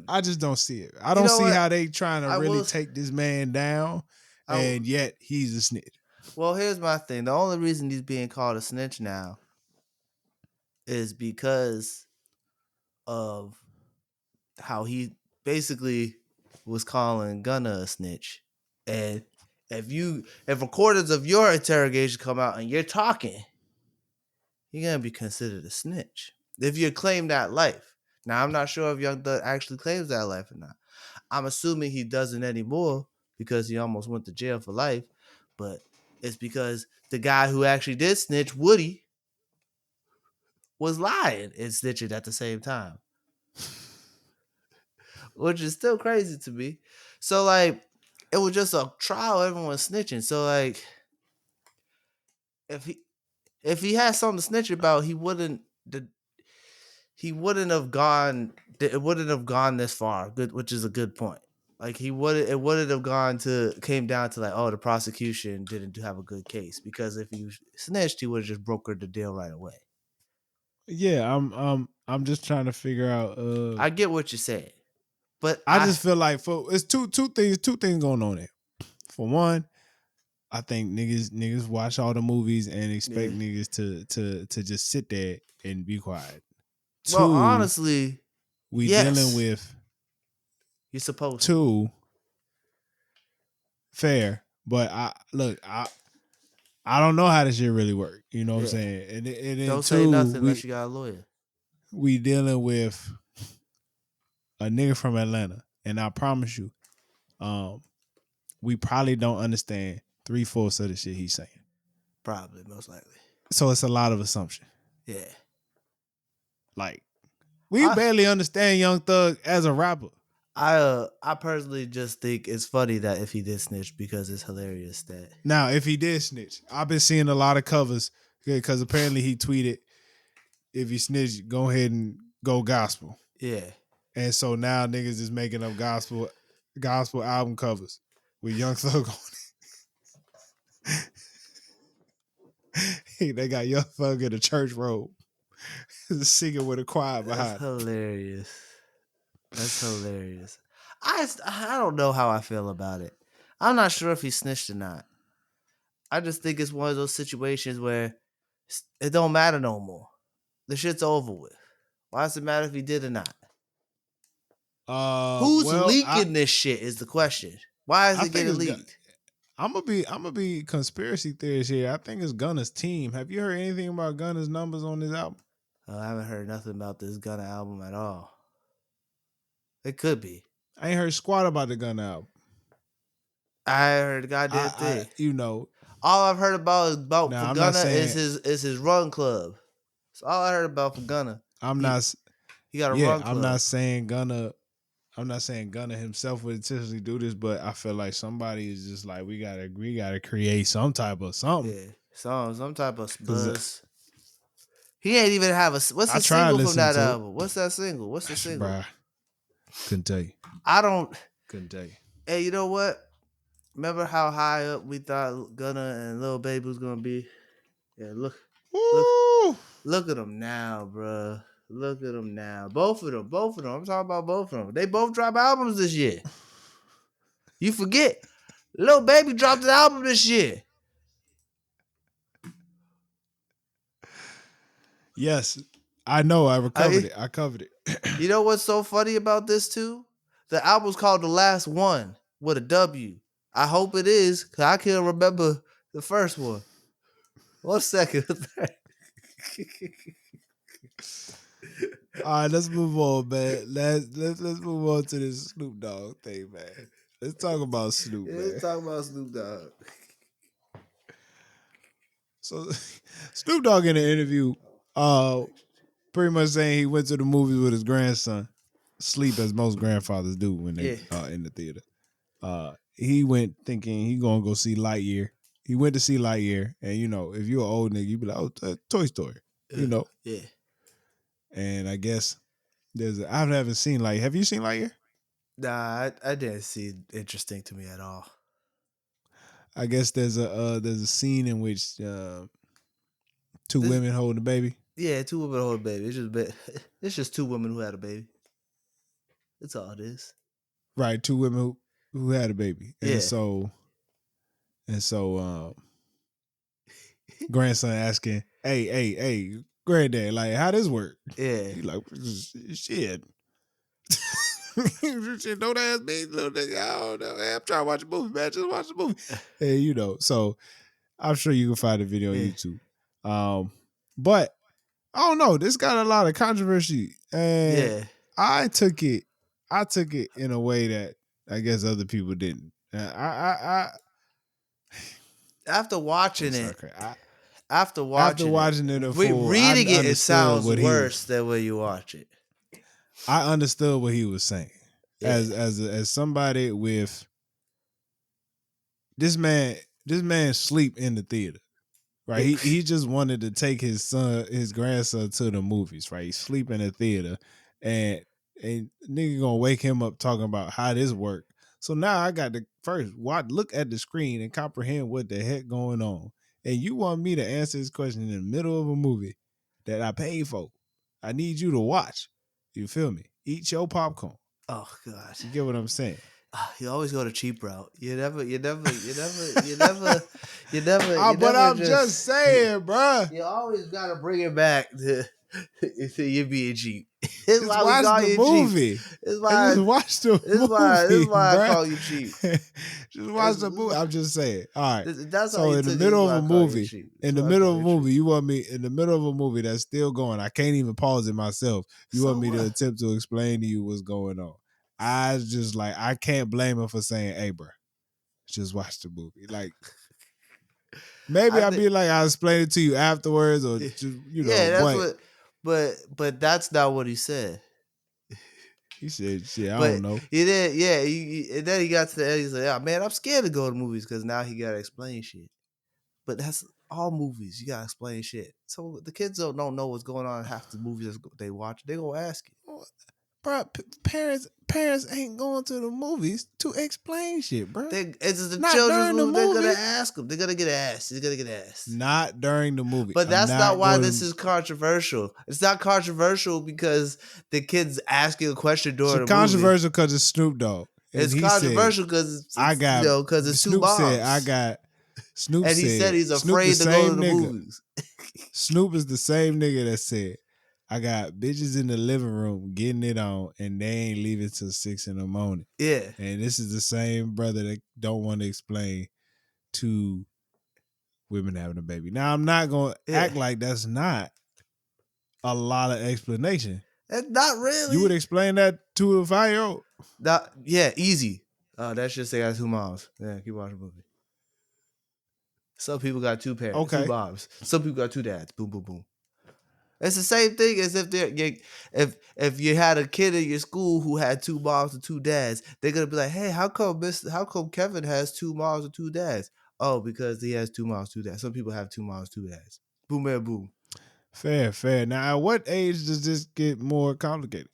I just don't see it. I don't see how they trying to really take this man down, and yet he's a snitch. Well, here's my thing. The only reason he's being called a snitch now is because of how he basically was calling Gunna a snitch. And if recordings of your interrogation come out and you're talking, you're gonna be considered a snitch. If you claim that life. Now, I'm not sure if Young Thug actually claims that life or not. I'm assuming he doesn't anymore because he almost went to jail for life. But it's because the guy who actually did snitch, Woody, was lying and snitching at the same time. Which is still crazy to me. So, like, it was just a trial, everyone snitching. So, like, if he had something to snitch about, he wouldn't have gone this far, which is a good point. Like it wouldn't have came down to like, oh, the prosecution didn't have a good case, because if he snitched, he would have just brokered the deal right away. Yeah, I'm just trying to figure out. I get what you're saying, but I just feel like it's two things going on there. For one, I think niggas watch all the movies and expect niggas to just sit there and be quiet. Well, Two, honestly, we yes, dealing with you're supposed to. two fair, but I don't know how this shit really work. You know what I'm saying? And then Don't say two, nothing unless you got a lawyer. we dealing with a nigga from Atlanta, and I promise you, we probably don't understand 3/4 of the shit he's saying. Probably, most likely. So it's a lot of assumption. Yeah. Like, we barely understand Young Thug as a rapper. I personally just think it's funny that if he did snitch, because it's hilarious that. Now, if he did snitch, I've been seeing a lot of covers because apparently he tweeted, if you snitch, go ahead and go gospel. Yeah. And so now niggas is making up gospel album covers with Young Thug on it. They got Young Thug in a church robe singing with a choir behind. That's hilarious. That's hilarious. I don't know how I feel about it. I'm not sure if he snitched or not. I just think it's one of those situations where it don't matter no more. The shit's over with. Why does it matter if he did or not? Who's leaking this shit is the question. Why is it getting leaked? I'm gonna be conspiracy theorist here. I think it's Gunna's team. Have you heard anything about Gunna's numbers on this album? I haven't heard nothing about this Gunna album at all. It could be. I ain't heard squat about the Gunna album. I heard the goddamn thing. You know, all I've heard about for Gunna is his run club. That's all I heard about for Gunna. He got a run club. I'm not saying Gunna himself would intentionally do this, but I feel like somebody is just like, we gotta create some type of something. Yeah, some type of buzz. He ain't even have what's the single from that album? What's that single? What's the single? Bruh, couldn't tell you. Couldn't tell you. Hey, you know what? Remember how high up we thought Gunna and Lil Baby was gonna be? Yeah, look at them now, bro. Look at them now. Both of them. I'm talking about both of them. They both drop albums this year. You forget, Lil Baby dropped an album this year. Yes, I know. I recovered it. I covered it. You know what's so funny about this too? The album's called The Last One with a W. I hope it is, because I can't remember the first one. 1 second. All right, let's move on, man. Let's move on to this Snoop Dogg thing, man. Let's talk about Snoop, man. Let's talk about Snoop Dogg. So, Snoop Dogg in an interview, pretty much saying he went to the movies with his grandson, sleep as most grandfathers do when they in the theater. He went thinking he gonna go see Lightyear. He went to see Lightyear, and you know, if you're an old nigga, you be like, "Oh, Toy Story," you know. Yeah. And I guess I haven't seen Lightyear. Have you seen Lightyear? Nah, I didn't see it interesting to me at all. I guess there's a scene in which two women holding a baby. Yeah, two women holding a baby. It's just two women who had a baby. That's all it is. Right, two women who had a baby, and so grandson asking, "Hey, granddad, like how this work?" Yeah, he like, shit. Shit, don't ask me, little nigga. I don't know. Hey, I'm trying to watch a movie, man. Just watch the movie. And you know, so I'm sure you can find the video on YouTube. But I don't know. This got a lot of controversy, and I took it in a way that I guess other people didn't. After watching it, reading it sounds worse than when you watch it. I understood what he was saying. As somebody with this man sleep in the theater, right? He just wanted to take his grandson to the movies, right? He sleep in the theater, and nigga gonna wake him up talking about how this work So now I got to first look at the screen and comprehend what the heck going on. And you want me to answer this question in the middle of a movie that I paid for. I need you to watch. You feel me? Eat your popcorn. Oh God. You get what I'm saying? You always go the cheap route. You never But I'm just just saying, bruh. you always gotta bring it back to you being cheap. This is Just why we watch call the you cheap. movie. This is Just why watch the this movie, is why I bruh. call you cheap. Just watch the movie. I'm just saying. All right. That's how So you in the took it. This is middle of why a I call you movie, cheap. in the middle of a movie, you want me in the middle of a movie that's still going. I can't even pause it myself. You So want me to what? attempt to explain to you what's going on. I just like I can't blame him for saying, "Hey, bro, just watch the movie." Like maybe I'll be like, I'll explain it to you afterwards, or just yeah, that's but what. But that's not what he said. he said, "Shit, I But don't know." he did, yeah. And then he got to the end. He's like, "Yeah, man, I'm scared to go to movies because now he gotta explain shit." But that's all movies. You gotta explain shit. So the kids don't know what's going on in half the movies they watch. They gonna ask you. Bro, parents ain't going to the movies to explain shit, bro. It's the Not children's during the movie. They're gonna movie. ask them. They're gonna get asked. They're gonna get asked. Not during the movie. But that's not why this to... is controversial. It's not controversial because the kid's asking a question during the movie. It's controversial because it's Snoop Dogg. And it's controversial because because it's Snoop two moms. said I got Snoop and he said he's afraid to go to the movies. Snoop is the same nigga that said, I got bitches in the living room getting it on and they ain't leaving till 6 a.m. Yeah. And this is the same brother that don't want to explain to women having a baby. Now I'm not gonna act like that's not a lot of explanation. It's not really. You would explain that to a 5-year-old? Yeah, easy. That's just they got two moms. Yeah, keep watching the movie. Some people got two parents, two moms. Some people got two dads. Boom, boom, boom. It's the same thing as if you had a kid in your school who had two moms and two dads. They're gonna be like, hey, how come Kevin has two moms and two dads? Oh, because he has two moms, two dads. Some people have two moms, two dads. Boom, man, boom. Fair. Now, at what age does this get more complicated?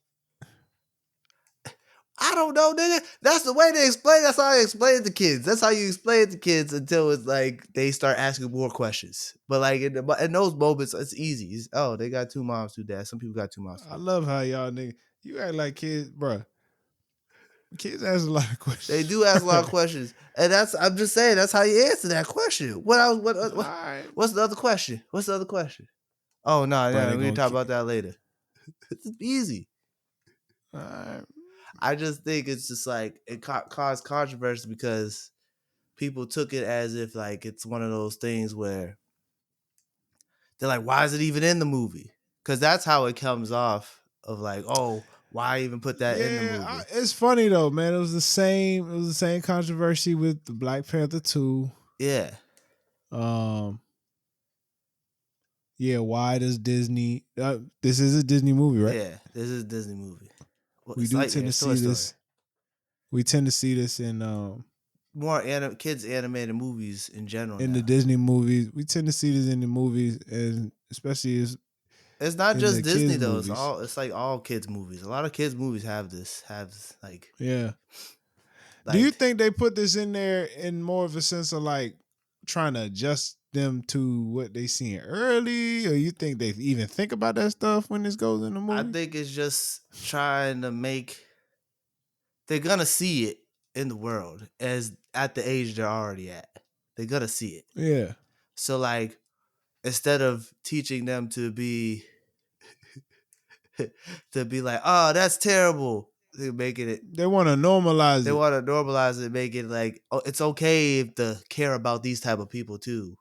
I don't know, nigga. That's the way they explain. That's how I explain it to kids. That's how you explain it to kids until it's like they start asking more questions. But like in those moments, it's easy. They got two moms, two dads. Some people got two moms. I love how y'all nigga you act like kids, bro. Kids ask a lot of questions. They do ask a lot of questions, and I'm just saying that's how you answer that question. What's the other question? What's the other question? Oh no, we can talk about that later. It's easy. All right. I just think it's just like it caused controversy because people took it as if like it's one of those things where they're like, why is it even in the movie? Because that's how it comes off of like, oh, why even put that in the movie? It's funny though, man. It was the same controversy with the Black Panther 2. Yeah. Yeah, why does Disney this is a Disney movie, right? Yeah, this is a Disney movie. Well, we do tend to see this. We tend to see this in more kids animated movies in general. In the Disney movies, we tend to see this in the movies, and especially it's not just Disney though. Movies. It's like all kids movies. A lot of kids movies have like yeah. Do you think they put this in there in more of a sense of like trying to adjust them to what they seeing early, or you think they even think about that stuff when this goes in the movie? I think it's just trying to make. They're gonna see it in the world as at the age they're already at. They're gonna see it. Yeah. So like, instead of teaching them to be like, oh, that's terrible. They're making it. They want to normalize it. They want to normalize it, make it like, oh, it's okay to care about these type of people too,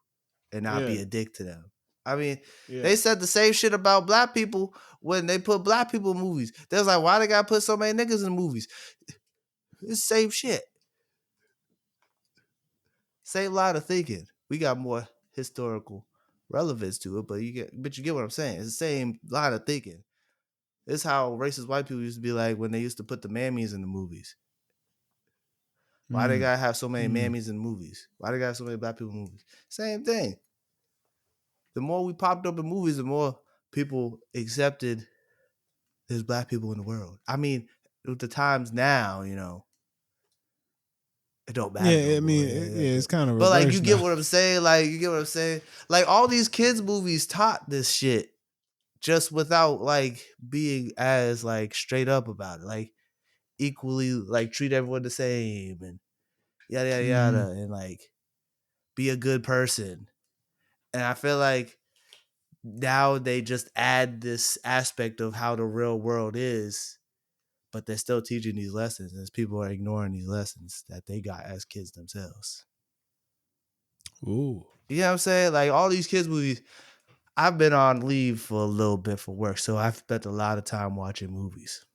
and not be a dick to them. I mean, they said the same shit about black people when they put black people in movies. They was like, why they gotta put so many niggas in the movies? It's the same shit. Same line of thinking. We got more historical relevance to it, but you get what I'm saying. It's the same line of thinking. It's how racist white people used to be like when they used to put the mammies in the movies. Why they gotta have so many mammies in movies? Why they got so many black people in movies? Same thing. The more we popped up in movies, the more people accepted there's black people in the world. I mean, with the times now, It don't matter Yeah, no I more. mean, it's kind of reversed. But like, you get now. what I'm saying? Like, you get what I'm saying? Like, all these kids movies taught this shit just without like being as like straight up about it. Like, equally, like, treat everyone the same and yada yada yada, and like be a good person. And I feel like now they just add this aspect of how the real world is, but they're still teaching these lessons, and people are ignoring these lessons that they got as kids themselves. Ooh. You know what I'm saying? Like, all these kids movies, I've been on leave for a little bit for work, so I've spent a lot of time watching movies.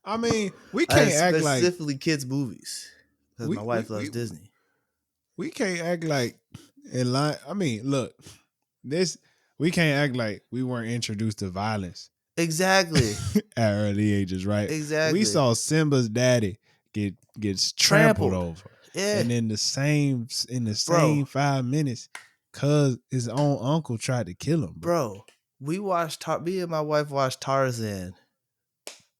I mean, we can't act like specifically kids movies, because my wife loves Disney. We can't act like in line. I mean, look, we can't act like we weren't introduced to violence Exactly. at early ages, right? Exactly. We saw Simba's daddy gets trampled over. Yeah. And in the same 5 minutes, cuz his own uncle tried to kill him, bro. We watched me and my wife watched Tarzan,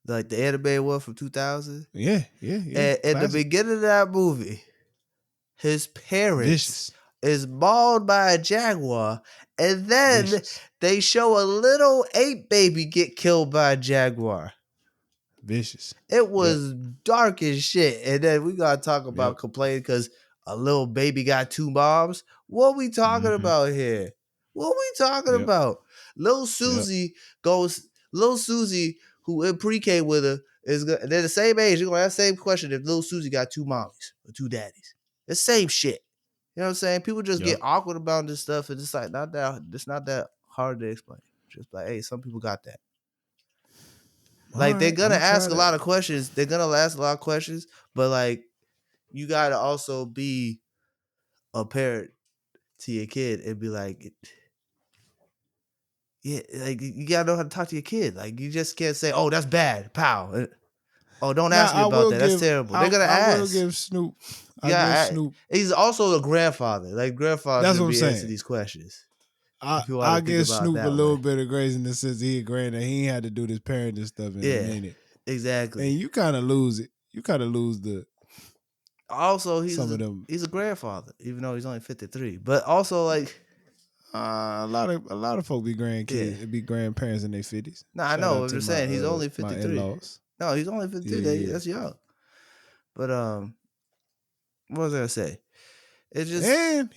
like the anime one from 2000. Yeah. And in the beginning of that movie, his parents is mauled by a jaguar, and then they show a little ape baby get killed by a jaguar. Vicious. It was dark as shit. And then we gotta talk about complaining because a little baby got 2 moms. What we talking about here? What we talking about? Lil Susie Lil Susie, who in pre-K with her, they're the same age. You're gonna ask the same question if Lil Susie got 2 mommies or 2 daddies. The same shit. You know what I'm saying? People just get awkward about this stuff, and it's like it's not that hard to explain. Just like, hey, some people got that. Like, they're gonna ask a lot of questions. They're gonna ask a lot of questions, but like, you gotta also be a parent to your kid and be like, yeah, like, you gotta know how to talk to your kid. Like, you just can't say, "Oh, that's bad, pow." Oh, don't ask me about that. That's terrible. They're gonna ask. I will give Snoop. Snoop. He's also a grandfather. Like, grandfathers should be answering these questions. I give Snoop a little bit of grace in the sense he a granddad. He ain't had to do this parenting stuff in a minute. Exactly. And you kind of lose it. You kind of lose the. Also, he's a grandfather, even though he's only 53. But also, like, a lot of folk be grandkids. It be grandparents in their 50s. Nah, I know. I'm just saying he's only 53. No, he's only 53. That's young. But what was I gonna say? It's just, and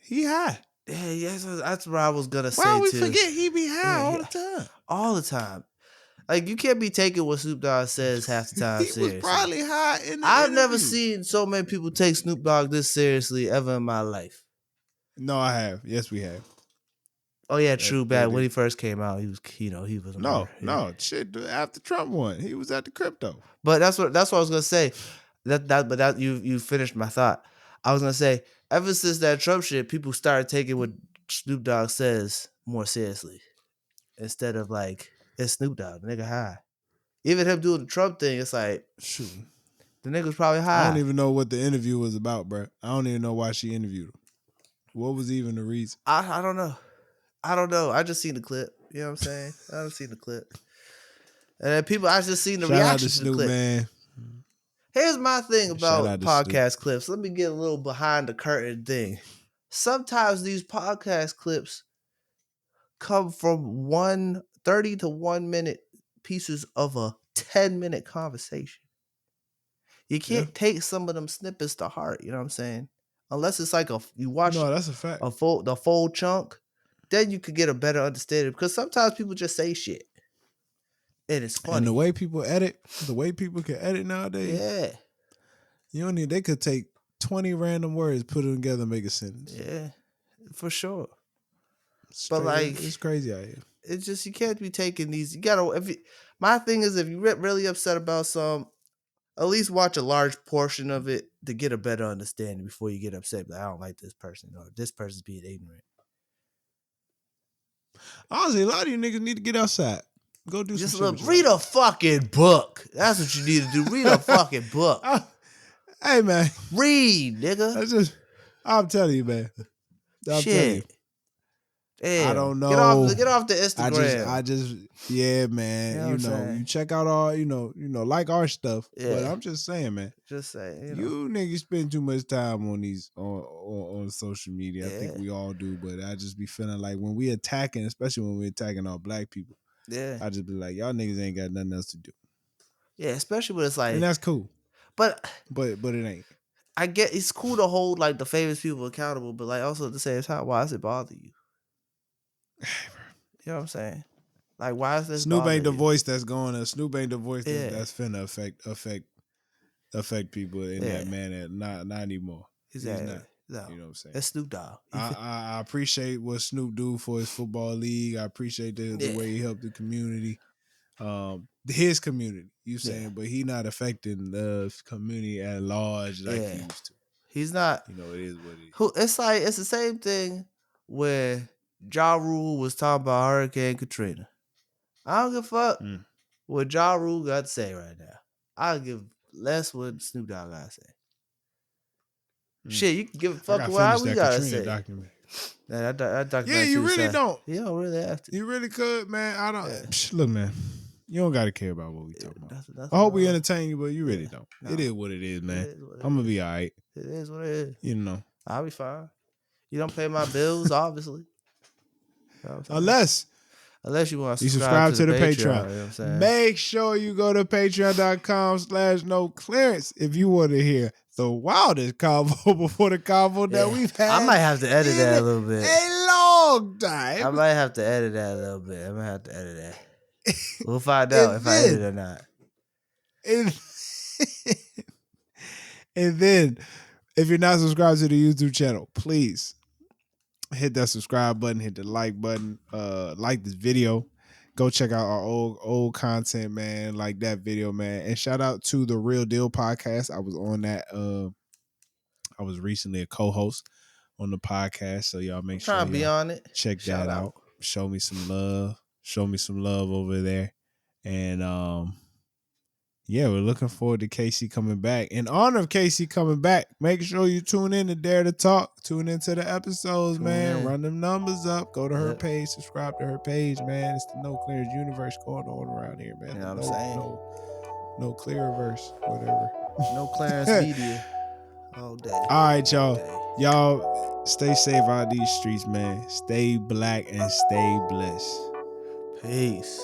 he high. Yeah, yes, that's what I was gonna say. Why we forget he be high all the time? All the time. Like, you can't be taking what Snoop Dogg says half the time seriously. Was probably high in the I've interview. never seen so many people take Snoop Dogg this seriously ever in my life. No, I have. Yes, we have. Oh yeah, true. Back when he first came out, he was no shit. After Trump won, he was at the crypto. But that's what I was gonna say. But you finished my thought. I was gonna say, ever since that Trump shit, people started taking what Snoop Dogg says more seriously, instead of like, it's Snoop Dogg, the nigga high. Even him doing the Trump thing, it's like, shoot, the nigga was probably high. I don't even know what the interview was about, bro. I don't even know why she interviewed him. What was even the reason? I don't know. I just seen the clip. You know what I'm saying? I just seen the clip. And then people, I just seen the reaction to the clip. Man. Here's my thing about podcast clips. Let me get a little behind the curtain thing. Sometimes these podcast clips come from 30 to 1 minute pieces of a 10-minute conversation. You can't take some of them snippets to heart. You know what I'm saying? Unless it's like you watch that's a fact. The full chunk, then you could get a better understanding. Because sometimes people just say shit, and it's funny. And the way people can edit nowadays, they could take 20 random words, put them together, and make a sentence. Yeah, for sure. But like, it's crazy out here. It's just, you can't be taking these. You gotta. My thing is, if you're really upset about some, at least watch a large portion of it to get a better understanding before you get upset. Like, I don't like this person, or this person's being ignorant. Honestly, a lot of you niggas need to get outside. Go do some shit. Read a fucking book. That's what you need to do. Read a fucking book. Hey, man. Read, nigga. I'm telling you, man. I'm telling you. Damn. I don't know. Get off the Instagram. I just, yeah, man. You know what I'm saying? You check out our, like our stuff. Yeah. But I'm just saying, man. Just say, You niggas spend too much time on these on social media. Yeah. I think we all do, but I just be feeling like when we attacking, especially when we attacking all black people, Yeah. I just be like, y'all niggas ain't got nothing else to do. Yeah, especially when it's like, And that's cool. But it ain't. I get it's cool to hold like the famous people accountable, but like also at the same time, why does it bother you? You know what I'm saying? Like, why is this? Snoop ain't the you? voice that's going to. Snoop ain't the voice Yeah. that's finna affect people in that manner. Not anymore. Exactly. He's not. No. You know what I'm saying? That's Snoop Dogg. I appreciate what Snoop do for his football league. I appreciate the way he helped the community. His community, you saying, but he not affecting the community at large like he used to. He's not. You know, it is what it is. It's like it's the same thing where Ja Rule was talking about Hurricane Katrina. I don't give a fuck what Ja Rule got to say right now. I'll give less what Snoop Dogg got to say. Shit, you can give a fuck what we gotta say. Documentary. That documentary. Yeah, you really don't. You don't really have to. You really could, man. I don't. Look, man. You don't got to care about what we talking about. That's I hope we entertain you, but you really don't. No. It is what it is, man. I'm gonna be all right. It is what it is. You know, I'll be fine. You don't pay my bills, obviously. You know unless you want to subscribe to the Patreon. You know what I'm saying? Make sure you go to patreon.com/noclearance if you want to hear the wildest convo before the convo that we've had. I might have to edit that a little bit. A long time. I might have to edit that a little bit. I might have to edit that. We'll find out if I edit it or not. And then, if you're not subscribed to the YouTube channel, please hit that subscribe button, hit the like button, like this video. Go check out our old content, man. Like that video, man. And shout out to the Real Deal podcast. I was on that. I was recently a co-host on the podcast, so y'all make sure be on it. Check that out. Show me some love. Show me some love over there. And yeah, we're looking forward to Casey coming back. In honor of Casey coming back, make sure you tune in to Dare to Talk. Tune into the episodes, man. Run them numbers up. Go to her page. Subscribe to her page, man. It's the No Clearance universe going on around here, man. You know what I'm saying? No Clearverse, whatever. No Clarence Media. All day. All right, y'all. Y'all stay safe out these streets, man. Stay black and stay blessed. Peace.